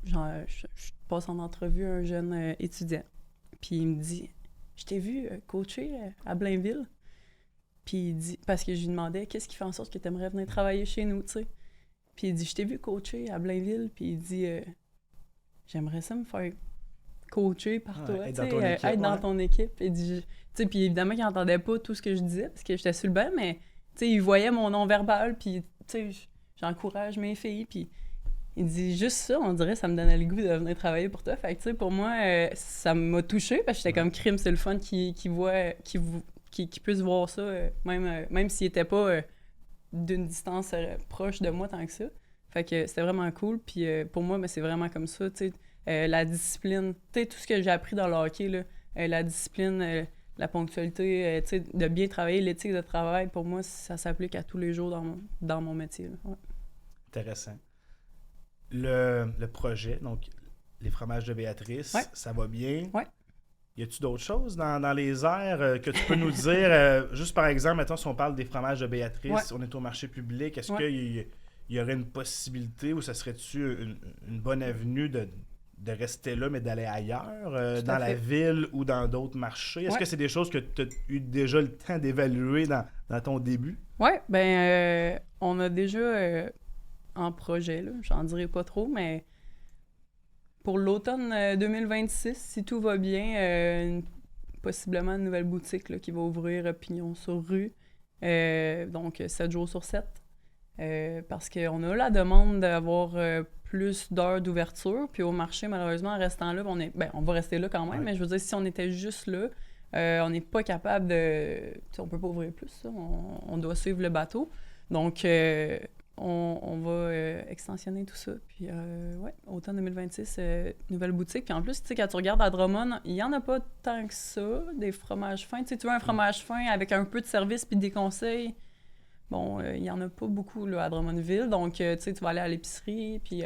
genre, je passe en entrevue un jeune étudiant. Puis il me dit, je t'ai vu coacher à Blainville. Puis il dit, parce que je lui demandais, qu'est-ce qui fait en sorte que tu aimerais venir travailler chez nous, tu sais. Puis il dit, je t'ai vu coacher à Blainville. Puis il dit, j'aimerais ça me faire coacher par toi, tu sais, être dans ton équipe. Il dit, tu sais, puis évidemment qu'il n'entendait pas tout ce que je disais parce que j'étais sur le banc, mais tu sais, il voyait mon non-verbal, puis tu sais, j'encourage mes filles, puis il dit, juste ça, on dirait, ça me donnait le goût de venir travailler pour toi. Fait que tu sais, pour moi, ça m'a touchée parce que j'étais comme crime, c'est le fun qui puisse voir ça, même s'il n'était pas d'une distance proche de moi tant que ça. Fait que c'était vraiment cool. Puis pour moi, c'est vraiment comme ça, tu sais, la discipline, tu sais, tout ce que j'ai appris dans le hockey, là, la discipline, la ponctualité, tu sais, de bien travailler, l'éthique de travail, pour moi, ça s'applique à tous les jours dans mon métier. Là. Ouais. Intéressant. Le projet, donc les fromages de Béatrice, ça va bien? Oui. Y a-tu d'autres choses dans les airs que tu peux nous dire? Juste par exemple, mettons, si on parle des fromages de Béatrice, on est au marché public, est-ce qu'il y aurait une possibilité ou ça serait-tu une bonne avenue de rester là, mais d'aller ailleurs, dans la ville ou dans d'autres marchés? Est-ce que c'est des choses que tu as eu déjà le temps d'évaluer dans ton début? Oui, bien, on a déjà en projet, là, j'en dirai pas trop, mais pour l'automne 2026, si tout va bien, possiblement une nouvelle boutique là, qui va ouvrir Pignon sur rue, donc 7 jours sur 7, parce qu'on a la demande d'avoir plus d'heures d'ouverture, puis au marché, malheureusement, en restant là, on va rester là quand même, mais je veux dire, si on était juste là, on n'est pas capable de... On peut pas ouvrir plus, ça, on doit suivre le bateau. Donc, on va extensionner tout ça. Puis, automne 2026, nouvelle boutique. Puis en plus, tu sais, quand tu regardes à Drummond, il n'y en a pas tant que ça, des fromages fins. Tu sais, tu veux un fromage fin avec un peu de service puis des conseils. Bon, il n'y en a pas beaucoup là, à Drummondville. Donc, tu sais, tu vas aller à l'épicerie. Puis,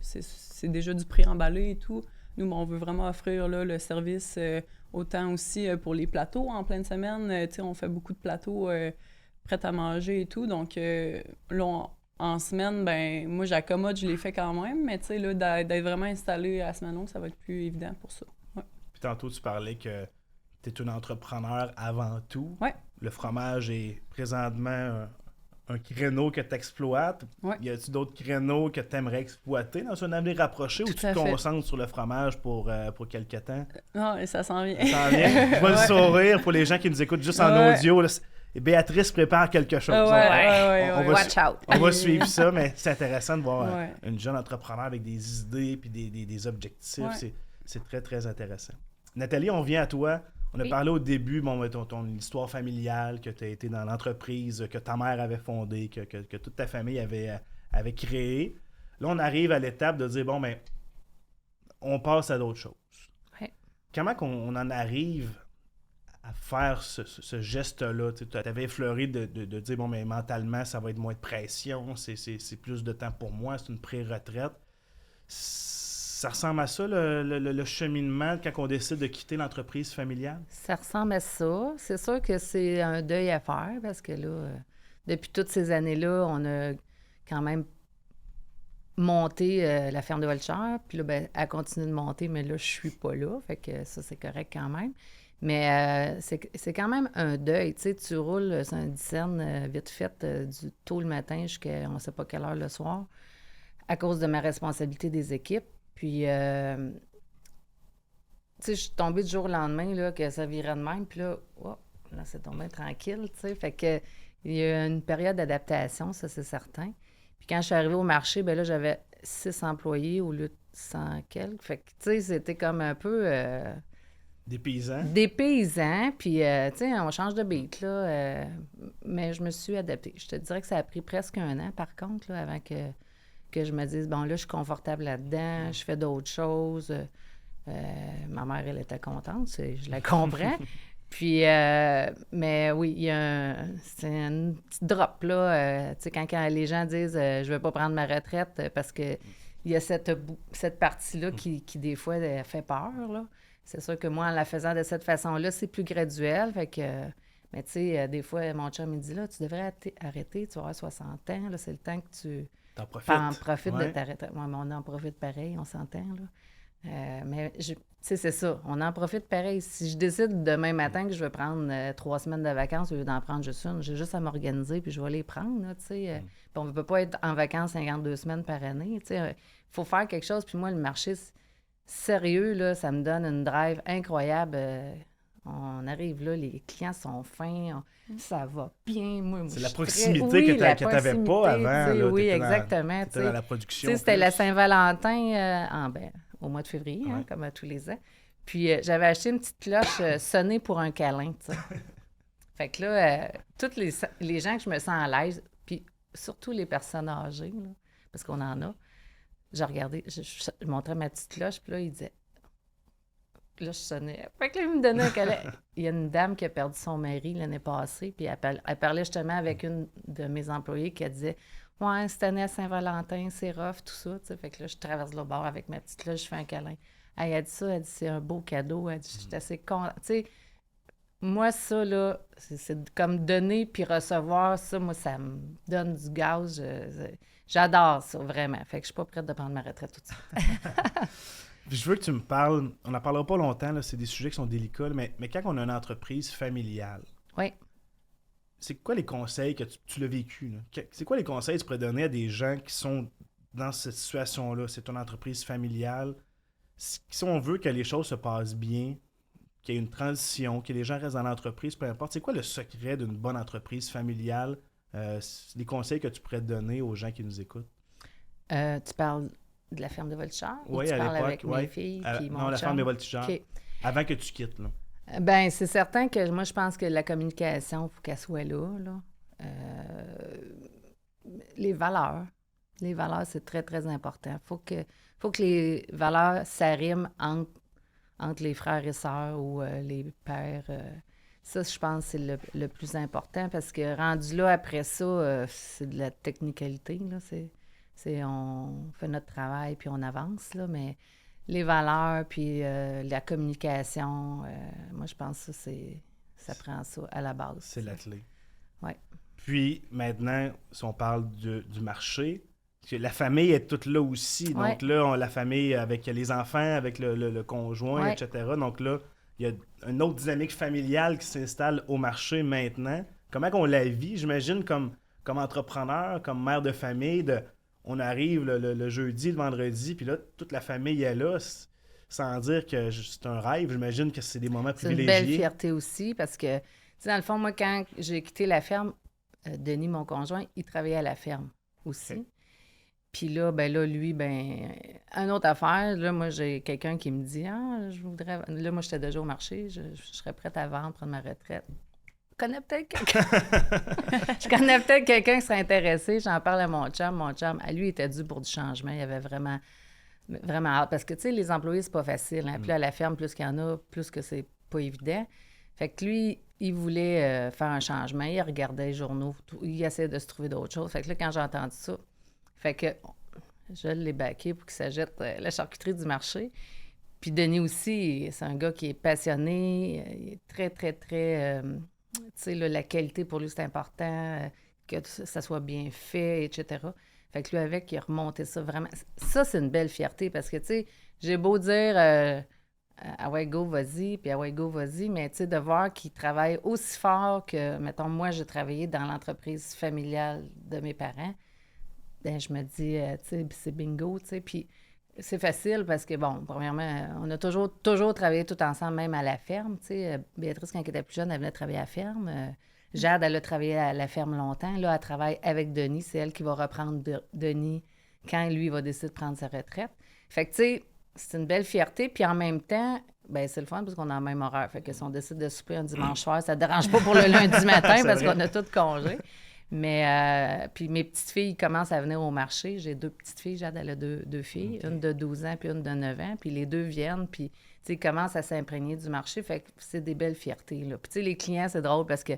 c'est déjà du pré-emballé et tout. Nous, on veut vraiment offrir là, le service autant aussi pour les plateaux en pleine semaine. Tu sais, on fait beaucoup de plateaux prêts à manger et tout. Donc, là, en semaine, ben moi, j'accommode, je les fais quand même. Mais tu sais, là, d'être vraiment installé à semaine longue, ça va être plus évident pour ça. Ouais. Puis tantôt, tu parlais que tu es une entrepreneur avant tout. Ouais. Le fromage est présentement un créneau que tu exploites. Ouais. Y a-t-il d'autres créneaux que tu aimerais exploiter dans un avenir rapproché ou tu te concentres sur le fromage pour quelques temps? Ah, et ça s'en vient. Ça s'en vient. Je vois le sourire pour les gens qui nous écoutent juste en audio. Là, Béatrice prépare quelque chose. Watch out. On va suivre ça, mais c'est intéressant de voir une jeune entrepreneur avec des idées et des objectifs. Ouais. C'est très, très intéressant. Nathalie, on vient à toi. On a parlé au début, ton histoire familiale, que tu as été dans l'entreprise que ta mère avait fondée, que toute ta famille avait créée. Là, on arrive à l'étape de dire, bon, ben, on passe à d'autres choses. Ouais. Comment on en arrive à faire ce geste-là? Tu avais effleuré de dire, bon, mais mentalement, ça va être moins de pression, c'est plus de temps pour moi, c'est une pré-retraite. Ça ressemble à ça, le cheminement, quand on décide de quitter l'entreprise familiale? Ça ressemble à ça. C'est sûr que c'est un deuil à faire parce que là, depuis toutes ces années-là, on a quand même monté la ferme de Volchère. Puis là, ben, elle continue de monter, mais là, je suis pas là. Fait que ça, c'est correct quand même. Mais c'est quand même un deuil. Tu sais, tu roules sur un dizaine vite fait du tôt le matin jusqu'à on ne sait pas quelle heure le soir à cause de ma responsabilité des équipes. Puis, tu sais, je suis tombée du jour au lendemain, là, que ça virait de même. Puis là, là, c'est tombé tranquille, tu sais. Fait que il y a une période d'adaptation, ça, c'est certain. Puis quand je suis arrivée au marché, ben là, j'avais 6 employés au lieu de 100 quelques. Fait que, tu sais, c'était comme un peu... Des paysans? Des paysans, puis, tu sais, on change de beat, là. Mais je me suis adaptée. Je te dirais que ça a pris presque 1 an, par contre, là, avant que je me dise, bon, là, je suis confortable là-dedans, je fais d'autres choses. Ma mère, elle était contente, je la comprends. Puis, mais oui, c'est une petite drop, là. Tu sais, quand les gens disent, je vais pas prendre ma retraite parce que il y a cette partie-là qui, des fois, fait peur, là. C'est sûr que moi, en la faisant de cette façon-là, c'est plus graduel. Fait que, mais tu sais, des fois, mon chum, il dit, là, tu devrais arrêter, tu vas avoir 60 ans, là, c'est le temps que tu... T'en profites. En profite de ta retraite. Ouais, mais on en profite pareil, on s'entend, là. Mais, tu sais, c'est ça. On en profite pareil. Si je décide demain matin que je vais prendre 3 semaines de vacances au lieu d'en prendre juste une, j'ai juste à m'organiser puis je vais les prendre, là, tu sais. Puis on ne peut pas être en vacances 52 semaines par année, tu sais. Il faut faire quelque chose. Puis moi, le marché, sérieux, là, ça me donne une drive incroyable. On arrive là, les clients sont fins, ça va bien. Moi, c'est la proximité que tu n'avais pas avant. Là, oui, exactement. Tu étais dans la production. C'était la Saint-Valentin au mois de février, comme à tous les ans. Puis j'avais acheté une petite cloche sonnée pour un câlin. T'sais. Fait que là, tous les gens que je me sens à l'aise, puis surtout les personnes âgées, là, parce qu'on en a, j'ai regardé, je montrais ma petite cloche, puis là, il disait... Là, je sonnais. Fait que là, il me donnait un câlin. Il y a une dame qui a perdu son mari l'année passée, puis elle parlait justement avec une de mes employées qui disait « Ouais, cette année à Saint-Valentin, c'est rough, tout ça. » Fait que là, je traverse le bord avec ma petite cloche, je fais un câlin. Elle a dit ça, elle dit « C'est un beau cadeau. » Elle dit « Je suis assez contente. » Tu sais, moi, ça, là, c'est comme donner puis recevoir, ça, moi, ça me donne du gaz. J'adore ça, vraiment. Fait que je suis pas prête de prendre ma retraite tout de suite. Puis je veux que tu me parles, on n'en parlera pas longtemps, là, c'est des sujets qui sont délicats, mais quand on a une entreprise familiale, oui. C'est quoi les conseils que tu l'as vécu? Là? C'est quoi les conseils que tu pourrais donner à des gens qui sont dans cette situation-là? C'est ton entreprise familiale. Si on veut que les choses se passent bien, qu'il y ait une transition, que les gens restent dans l'entreprise, peu importe, c'est quoi le secret d'une bonne entreprise familiale? Les conseils que tu pourrais donner aux gens qui nous écoutent? Tu parles de la ferme de Voltigeur? Oui, tu à parles l'époque, avec mes filles puis mon non, la chum? ferme de Voltigeur. Okay. Avant que tu quittes, là. Ben c'est certain que moi, je pense que la communication, il faut qu'elle soit là. les valeurs. Les valeurs, c'est très, très important. Faut que les valeurs s'arriment entre les frères et sœurs ou les pères. Ça, je pense, c'est le plus important parce que rendu là, après ça, c'est de la technicalité. Là, on fait notre travail puis on avance, là, mais les valeurs puis la communication, moi, je pense que ça prend ça à la base. C'est la clé. Oui. Puis, maintenant, si on parle du marché, la famille est toute là aussi. Ouais. Donc là, la famille avec les enfants, avec le conjoint, Ouais. etc. Donc là, il y a une autre dynamique familiale qui s'installe au marché maintenant. Comment on la vit, j'imagine, comme entrepreneur, comme mère de famille, on arrive le jeudi, le vendredi, puis là, toute la famille est là, sans dire que c'est un rêve. J'imagine que c'est des moments C'est une privilégiés. belle fierté aussi parce que, tu sais, dans le fond, moi, quand j'ai quitté la ferme, Denis, mon conjoint, il travaillait à la ferme aussi. Ok. Puis là, lui, une autre affaire, là, moi, j'ai quelqu'un qui me dit « Ah, je voudrais... » Là, moi, j'étais déjà au marché, je serais prête à vendre, prendre ma retraite. Je connais peut-être quelqu'un qui serait intéressé. J'en parle à mon chum. Mon chum, à lui, il était dû pour du changement. Il avait vraiment, vraiment hâte. Parce que, tu sais, les employés, c'est pas facile. Hein? Puis là, à la ferme, plus qu'il y en a, plus que c'est pas évident. Fait que lui, il voulait faire un changement. Il regardait les journaux. Il essayait de se trouver d'autres choses. Fait que là, quand j'ai entendu ça, fait que je l'ai backé pour qu'il s'achète la charcuterie du marché. Puis Denis aussi, c'est un gars qui est passionné. Il est très, très, très... tu sais, là, la qualité pour lui, c'est important, que ça soit bien fait, etc. Fait que lui, avec, il a remonté ça vraiment. Ça, c'est une belle fierté parce que, tu sais, j'ai beau dire ah ouais, go, vas-y, puis ah ouais, go, vas-y, mais tu sais, de voir qu'il travaille aussi fort que, mettons, moi, j'ai travaillé dans l'entreprise familiale de mes parents, ben, je me dis, tu sais, c'est bingo, tu sais, puis c'est facile parce que, bon, premièrement, on a toujours travaillé tout ensemble, même à la ferme, tu sais. Béatrice, quand elle était plus jeune, elle venait travailler à la ferme. Jade, elle a travaillé à la ferme longtemps. Là, elle travaille avec Denis. C'est elle qui va reprendre Denis quand lui va décider de prendre sa retraite. Fait que, tu sais, c'est une belle fierté. Puis en même temps, ben c'est le fun parce qu'on a le même horaire. Fait que si on décide de souper un dimanche soir, ça ne dérange pas pour le lundi matin parce qu'on a tout congé. Mais, puis mes petites filles commencent à venir au marché. J'ai 2 petites filles. Jade, elle a 2 filles, okay. Une de 12 ans puis une de 9 ans. Puis les 2 viennent, puis, tu sais, ils commencent à s'imprégner du marché. Fait que c'est des belles fiertés, là. Puis, tu sais, les clients, c'est drôle parce que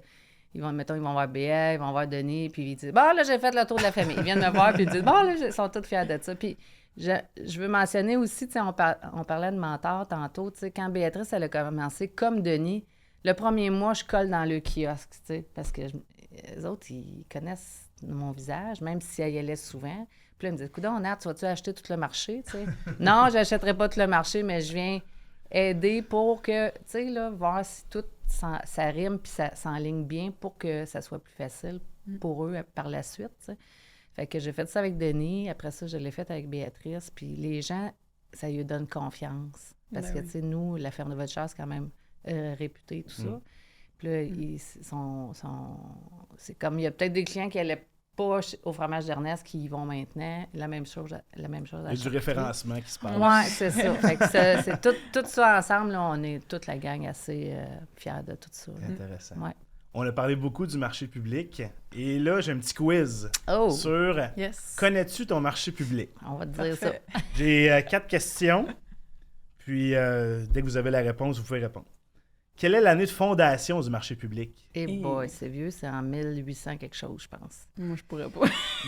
ils vont voir Béa, ils vont voir Denis, puis ils disent « Bon, là, j'ai fait le tour de la famille. » Ils viennent me voir, puis ils disent « Bon, là, ils sont tous fiers de ça. » Puis je veux mentionner aussi, tu sais, on parlait de mentor tantôt, tu sais, quand Béatrice, elle a commencé comme Denis, le premier mois, je colle dans le kiosque, tu sais, parce que les autres, ils connaissent mon visage, même si elle y allait souvent. Puis là, ils me disent « Coudonc, Nat, tu vas-tu acheter tout le marché, tu sais? » Non, je n'achèterai pas tout le marché, mais je viens aider pour que, tu sais, là, voir si tout ça rime puis ça s'enligne bien pour que ça soit plus facile pour eux par la suite, tu sais. Fait que j'ai fait ça avec Denis. Après ça, je l'ai fait avec Béatrice. Puis les gens, ça lui donne confiance. Parce que, tu sais, nous, la ferme de votre chasse, quand même réputée, tout ça. Puis là, c'est comme, il y a peut-être des clients qui allaient pas au fromage d'Ernest qui y vont maintenant. La même chose à Il y a du référencement qui se passe. Oui, c'est ça. Fait que c'est tout ça ensemble, là, on est toute la gang assez fiers de tout ça. Intéressant. Ouais. On a parlé beaucoup du marché public. Et là, j'ai un petit quiz sur connais-tu ton marché public? On va te dire ça. J'ai 4 questions. Puis, dès que vous avez la réponse, vous pouvez répondre. Quelle est l'année de fondation du marché public? Boy, c'est vieux, c'est en 1800 quelque chose, je pense. Moi, je pourrais pas.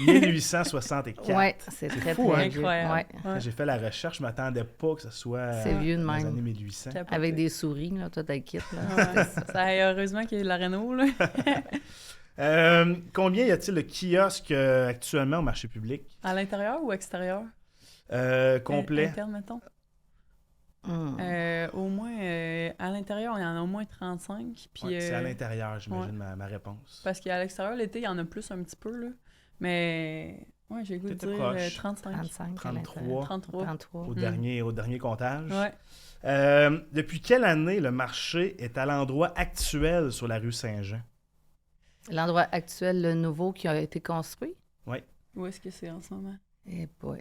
1864. Oui, c'est très, fou, très hein? vieux. Incroyable. Ouais. J'ai fait la recherche, je ne m'attendais pas que ce soit c'est vieux de dans les même. années 1800. Avec des souris, là, toi, t'as le kit. Heureusement qu'il y a de la Renault, là. Combien y a-t-il de kiosques actuellement au marché public? À l'intérieur ou extérieur? Complet. Interne, mettons. Au moins, à l'intérieur, il y en a au moins 35. Puis, c'est à l'intérieur, j'imagine, ma réponse. Parce qu'à l'extérieur, l'été, il y en a plus un petit peu, là. Mais, ouais, j'ai le goût de dire proche. 35. 33. Au dernier comptage. Ouais. Depuis quelle année le marché est à l'endroit actuel sur la rue Saint-Jean? L'endroit actuel, le nouveau qui a été construit? Oui. Où est-ce que c'est en ce moment?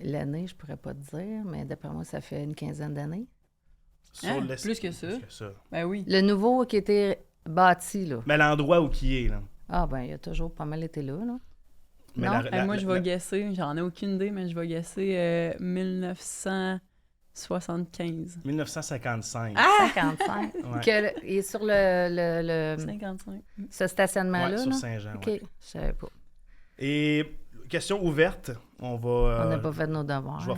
L'année, je pourrais pas te dire, mais d'après moi, ça fait une quinzaine d'années. Plus que ça. Ben oui. Le nouveau qui était bâti, là. Mais l'endroit où qui est, là. Ah, ben, il a toujours pas mal été là. Mais Non? Moi, je vais guesser. J'en ai aucune idée, mais je vais guesser 1975. 1955. 55. Ouais. Il est sur le 55. ce stationnement-là, Ouais, sur là? Saint-Jean. OK, ouais. je savais pas. Et question ouverte, on va... On n'a pas fait nos devoirs. je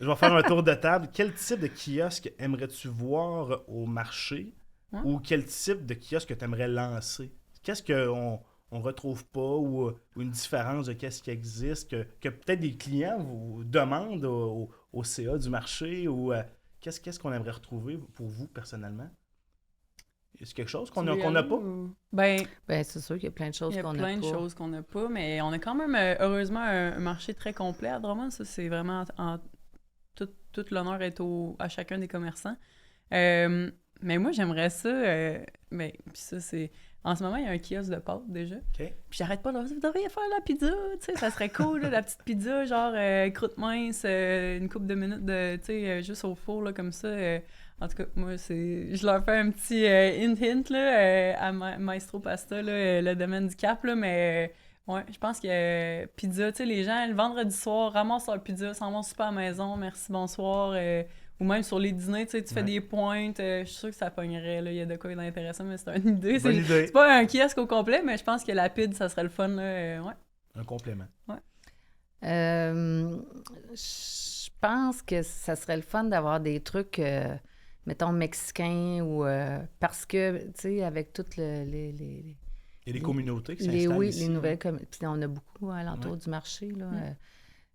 vais faire un tour de table. Quel type de kiosque aimerais-tu voir au marché Ouais. ou quel type de kiosque tu aimerais lancer? Qu'est-ce qu'on on retrouve pas ou une différence de qu'est-ce qui existe que peut-être des clients vous demandent au CA du marché ou qu'est-ce qu'on aimerait retrouver pour vous personnellement? Est-ce quelque chose qu'on n'a pas? Ben, Ben, c'est sûr qu'il y a plein de choses il y a qu'on n'a pas. plein de choses qu'on n'a pas, mais on a quand même, heureusement, un marché très complet à Drummond. Ça, c'est vraiment tout l'honneur est à chacun des commerçants. Mais moi, j'aimerais ça. Puis ça, c'est. En ce moment, il y a un kiosque de pâtes déjà. OK. Puis j'arrête pas de leur dire, vous devriez faire la pizza, tu sais, ça serait cool, là, la petite pizza, genre croûte mince, une couple de minutes tu sais, juste au four, là, comme ça. En tout cas, moi, je leur fais un petit hint, là, à Maestro Pasta, là, le domaine du Cap, là, mais ouais, je pense que pizza, tu sais, les gens, le vendredi soir, ramassent leur pizza, s'en vont super à la maison, merci, bonsoir, ou même sur les dîners, tu sais, tu fais des pointes, je suis sûre que ça pognerait, là, il y a de quoi d'intéressant, mais c'est une idée. Bonne idée. C'est pas un kiosque au complet, mais je pense que la pide, ça serait le fun, là, ouais. Un complément. Je pense que ça serait le fun d'avoir des trucs, mettons, mexicains ou... parce que, tu sais, avec toutes les Il y a des communautés qui s'installent oui, ici. les nouvelles... Puis on a beaucoup à l'entour du marché, là.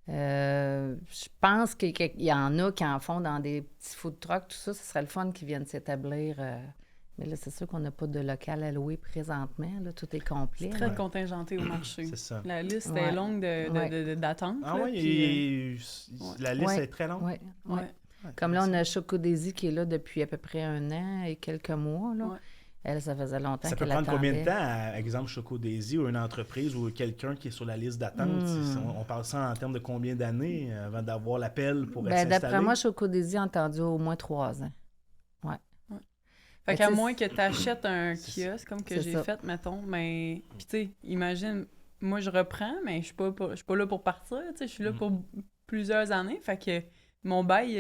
Je pense qu'il y en a qui en font dans des petits food trucks, tout ça, ce serait le fun qu'ils viennent s'établir. Mais là, c'est sûr qu'on n'a pas de local à louer présentement. Là, tout est complet. C'est très contingenté au marché. C'est ça. La liste est longue d'attente. Ah là, oui, puis, la liste est très longue. Oui, oui. ouais. Comme là, on a Choco Daisy qui est là depuis à peu près 1 an et quelques mois. Là. Ouais. Elle, ça faisait longtemps Ça peut qu'elle prendre combien de attendait. temps, par exemple, Choco Daisy ou une entreprise ou quelqu'un qui est sur la liste d'attente? On parle ça en termes de combien d'années avant d'avoir l'appel pour être D'après installé? moi, Choco Daisy a entendu au moins 3 ans. Ouais. Fait Mais qu'à tu sais, moins que tu achètes un kiosque comme que c'est j'ai ça. fait, mettons, mais... Puis tu sais, imagine, moi je reprends, mais je suis pas là pour partir, tu sais, je suis là pour plusieurs années, fait que mon bail,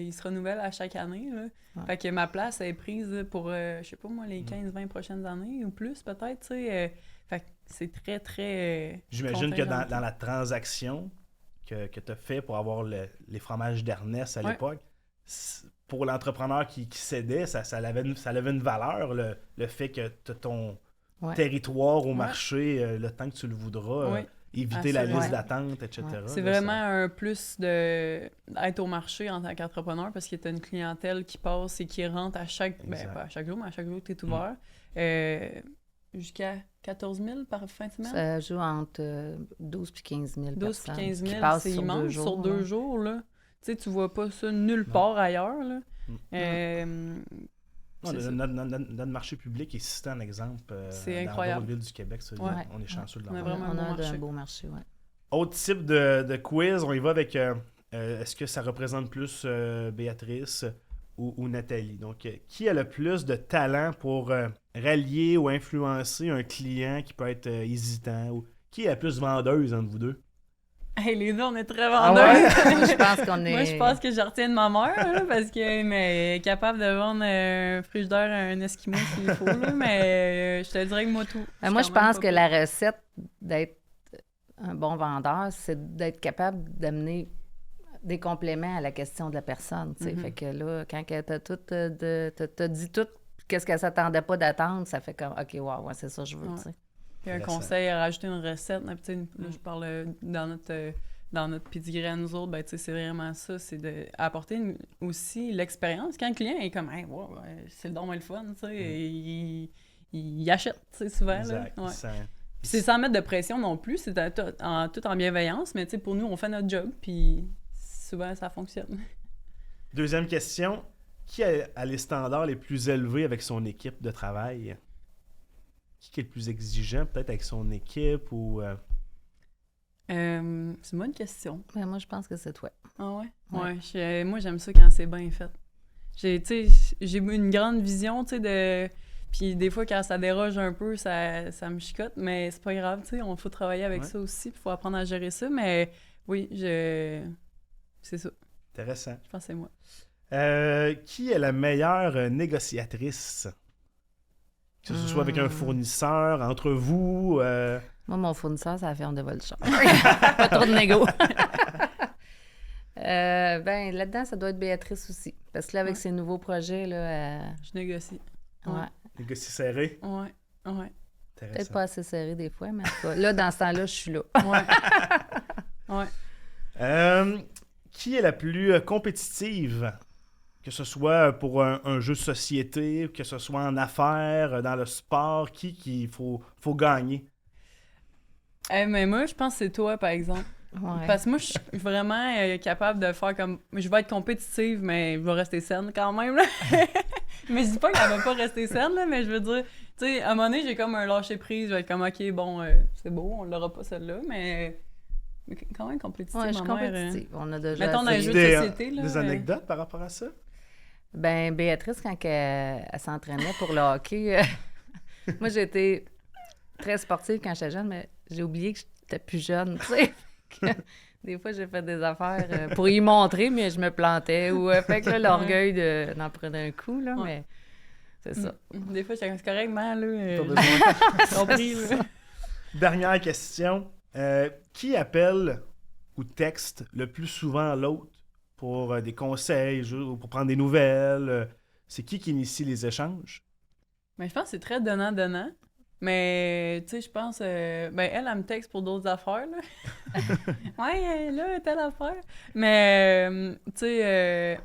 il se renouvelle à chaque année, là. Ouais. Fait que ma place est prise pour, je sais pas moi, les 15-20 prochaines années ou plus peut-être, tu sais. Fait que c'est très, très... J'imagine que contingenté. dans la transaction que tu as fait pour avoir les fromages d'Ernest à Ouais. l'époque, pour l'entrepreneur qui cédait, ça avait une valeur, le fait que tu as ton Ouais. territoire au marché, le temps que tu le voudras, Ouais. éviter la liste Ouais. d'attente, etc. Ouais. C'est Là, vraiment un plus d'être au marché en tant qu'entrepreneur parce que tu as une clientèle qui passe et qui rentre à chaque... Exact. pas à chaque jour, mais à chaque jour que tu es ouvert. Jusqu'à 14 000 par fin de semaine. Ça joue entre 12 et 15 000 12 puis personnes 15 qui 000, passent c'est sur immense 2 jours. sur 2 là. jours. Là. Tu sais, tu vois pas ça nulle part ailleurs. Là. Non, C'est ça. notre marché public est cité en exemple C'est dans incroyable. d'autres villes du Québec. Ça, Ouais. on est chanceux de On a l'avoir. vraiment On a un beau un marché. beau marché, oui. Autre type de quiz, on y va avec est-ce que ça représente plus Béatrice ou Nathalie? Donc, qui a le plus de talent pour rallier ou influencer un client qui peut être hésitant? Ou qui est la plus vendeuse entre vous deux? Hey, les deux, on est très Ah vendeurs. ouais? Je pense qu'on est... Moi, je pense que je retiens de ma mère là, parce qu'elle est capable de vendre un frigidaire à un Esquimau s'il faut. Là, mais je te dirais que moi, tout. Moi, je pense que la recette d'être un bon vendeur, c'est d'être capable d'amener des compléments à la question de la personne. Tu sais. Fait que là, quand elle t'a dit tout, qu'est-ce qu'elle s'attendait pas d'attendre, ça fait comme, OK, wow, ouais, c'est ça que je veux. Ouais. Tu sais. Puis un Intéressant. conseil à rajouter une recette. Là, je parle dans notre pedigree à nous autres, ben, c'est vraiment ça, c'est d'apporter aussi l'expérience. Quand le client est comme, hey, wow, c'est le don et le fun, tu sais, il achète, tu sais, souvent. Exact. Là, ouais. Ça- Puis c'est sans mettre de pression non plus, c'est tout en bienveillance, mais tu sais, pour nous, on fait notre job, puis souvent, ça fonctionne. Deuxième question. Qui a les standards les plus élevés avec son équipe de travail? Qui est le plus exigeant, peut-être avec son équipe ou... C'est une bonne question. Ben, moi, je pense que c'est toi. Ah ouais? Ouais. Ouais, moi, j'aime ça quand c'est bien fait. J'ai une grande vision, tu sais, de... Puis des fois, quand ça déroge un peu, ça me chicote, mais c'est pas grave, tu sais, on faut travailler avec ça aussi, puis il faut apprendre à gérer ça, mais oui, c'est ça. Intéressant. Je pense que c'est moi. Qui est la meilleure négociatrice? Que ce soit avec un fournisseur, entre vous? Moi, mon fournisseur, c'est la ferme de Volchard. Pas trop de négo. Ben, là-dedans, ça doit être Béatrice aussi. Parce que là, avec ses nouveaux projets, là... Je négocie. Ouais. Négocie serré? Ouais. Peut-être pas assez serré des fois, mais en tout cas, là, dans ce temps-là, je suis là. Ouais. Qui est la plus compétitive? Que ce soit pour un jeu de société, que ce soit en affaires, dans le sport, qui faut gagner? Mais moi, je pense que c'est toi, par exemple. Ouais. Parce que moi, je suis vraiment capable de faire comme... Je vais être compétitive, mais je vais rester saine quand même, là. Mais je dis pas qu'elle va pas rester saine, là, mais je veux dire... Tu sais, à un moment donné, j'ai comme un lâcher-prise. Je vais être comme, OK, bon, c'est beau, on l'aura pas celle-là, mais quand même compétitive, Ouais, je suis ma mère, compétitive. On a déjà... mettons dans un essayé. jeu de société, là. Des anecdotes par rapport à ça? Ben, Béatrice, quand elle s'entraînait pour le hockey, moi, j'étais très sportive quand j'étais jeune, mais j'ai oublié que j'étais plus jeune, tu sais. Des fois, j'ai fait des affaires pour y montrer, mais je me plantais. Ou fait que là, l'orgueil d'en prendre un coup, là, mais c'est ça. Des fois, c'est correctement, là. Pas besoin. Compris, là. Dernière question. Qui appelle ou texte le plus souvent l'autre pour des conseils, ou pour prendre des nouvelles? C'est qui initie les échanges? Mais je pense que c'est très donnant-donnant. Mais, tu sais, je pense... ben, elle me texte pour d'autres affaires, là. Ouais, là, telle affaire. Mais, tu sais,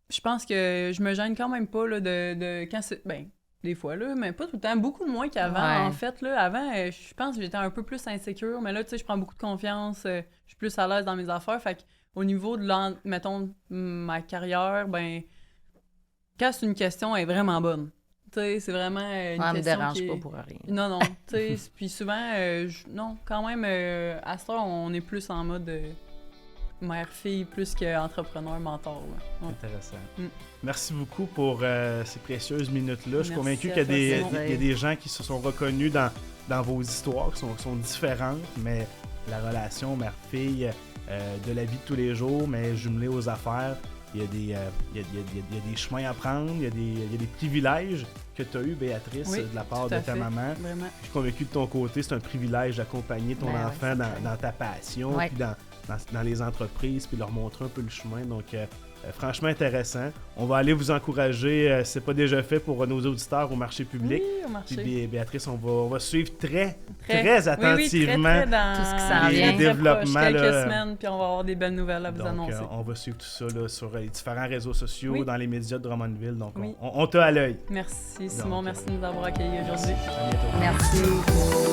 je pense que je me gêne quand même pas, là, de quand c'est... Ben, des fois, là, mais pas tout le temps. Beaucoup moins qu'avant, Ouais. en fait, là. Avant, je pense que j'étais un peu plus insécure. Mais là, tu sais, je prends beaucoup de confiance. Je suis plus à l'aise dans mes affaires. Fait qu'au niveau de, mettons, ma carrière, ben... Quand c'est une question, elle est vraiment bonne. Tu sais, c'est vraiment une Ça me question dérange qui pas est... pour rien. Non, tu sais, puis souvent, non, quand même, à cette heure, on est plus en mode mère-fille plus qu'entrepreneur-mentor. Ouais. Intéressant. Mm. Merci beaucoup pour ces précieuses minutes-là. Je suis Merci convaincu à qu'il y a toi, il y a des gens qui se sont reconnus dans vos histoires, qui sont différentes, mais la relation mère-fille de la vie de tous les jours, mais jumelée aux affaires, il y a des chemins à prendre, il y a des privilèges que tu as eu, Béatrice, Oui, de la part tout à de ta fait. maman. Vraiment. Je suis convaincu de ton côté, c'est un privilège d'accompagner ton Ben enfant ouais, c'est clair. dans ta passion, Ouais. puis dans les entreprises, puis leur montrer un peu le chemin. Donc, franchement intéressant. On va aller vous encourager, si ce n'est pas déjà fait, pour nos auditeurs au marché public. Oui, au Puis marché. Béatrice, on va suivre très Oui, attentivement. très dans tout ce qui s'en les vient. très développements, proche, quelques là. semaines, puis on va avoir des belles nouvelles à vous Donc, annoncer. on va suivre tout ça là, sur les différents réseaux sociaux, Oui. dans les médias de Drummondville. Donc, Oui. on t'a à l'œil. Merci, Donc, Simon, merci de nous avoir accueillis aujourd'hui. À bientôt. Merci.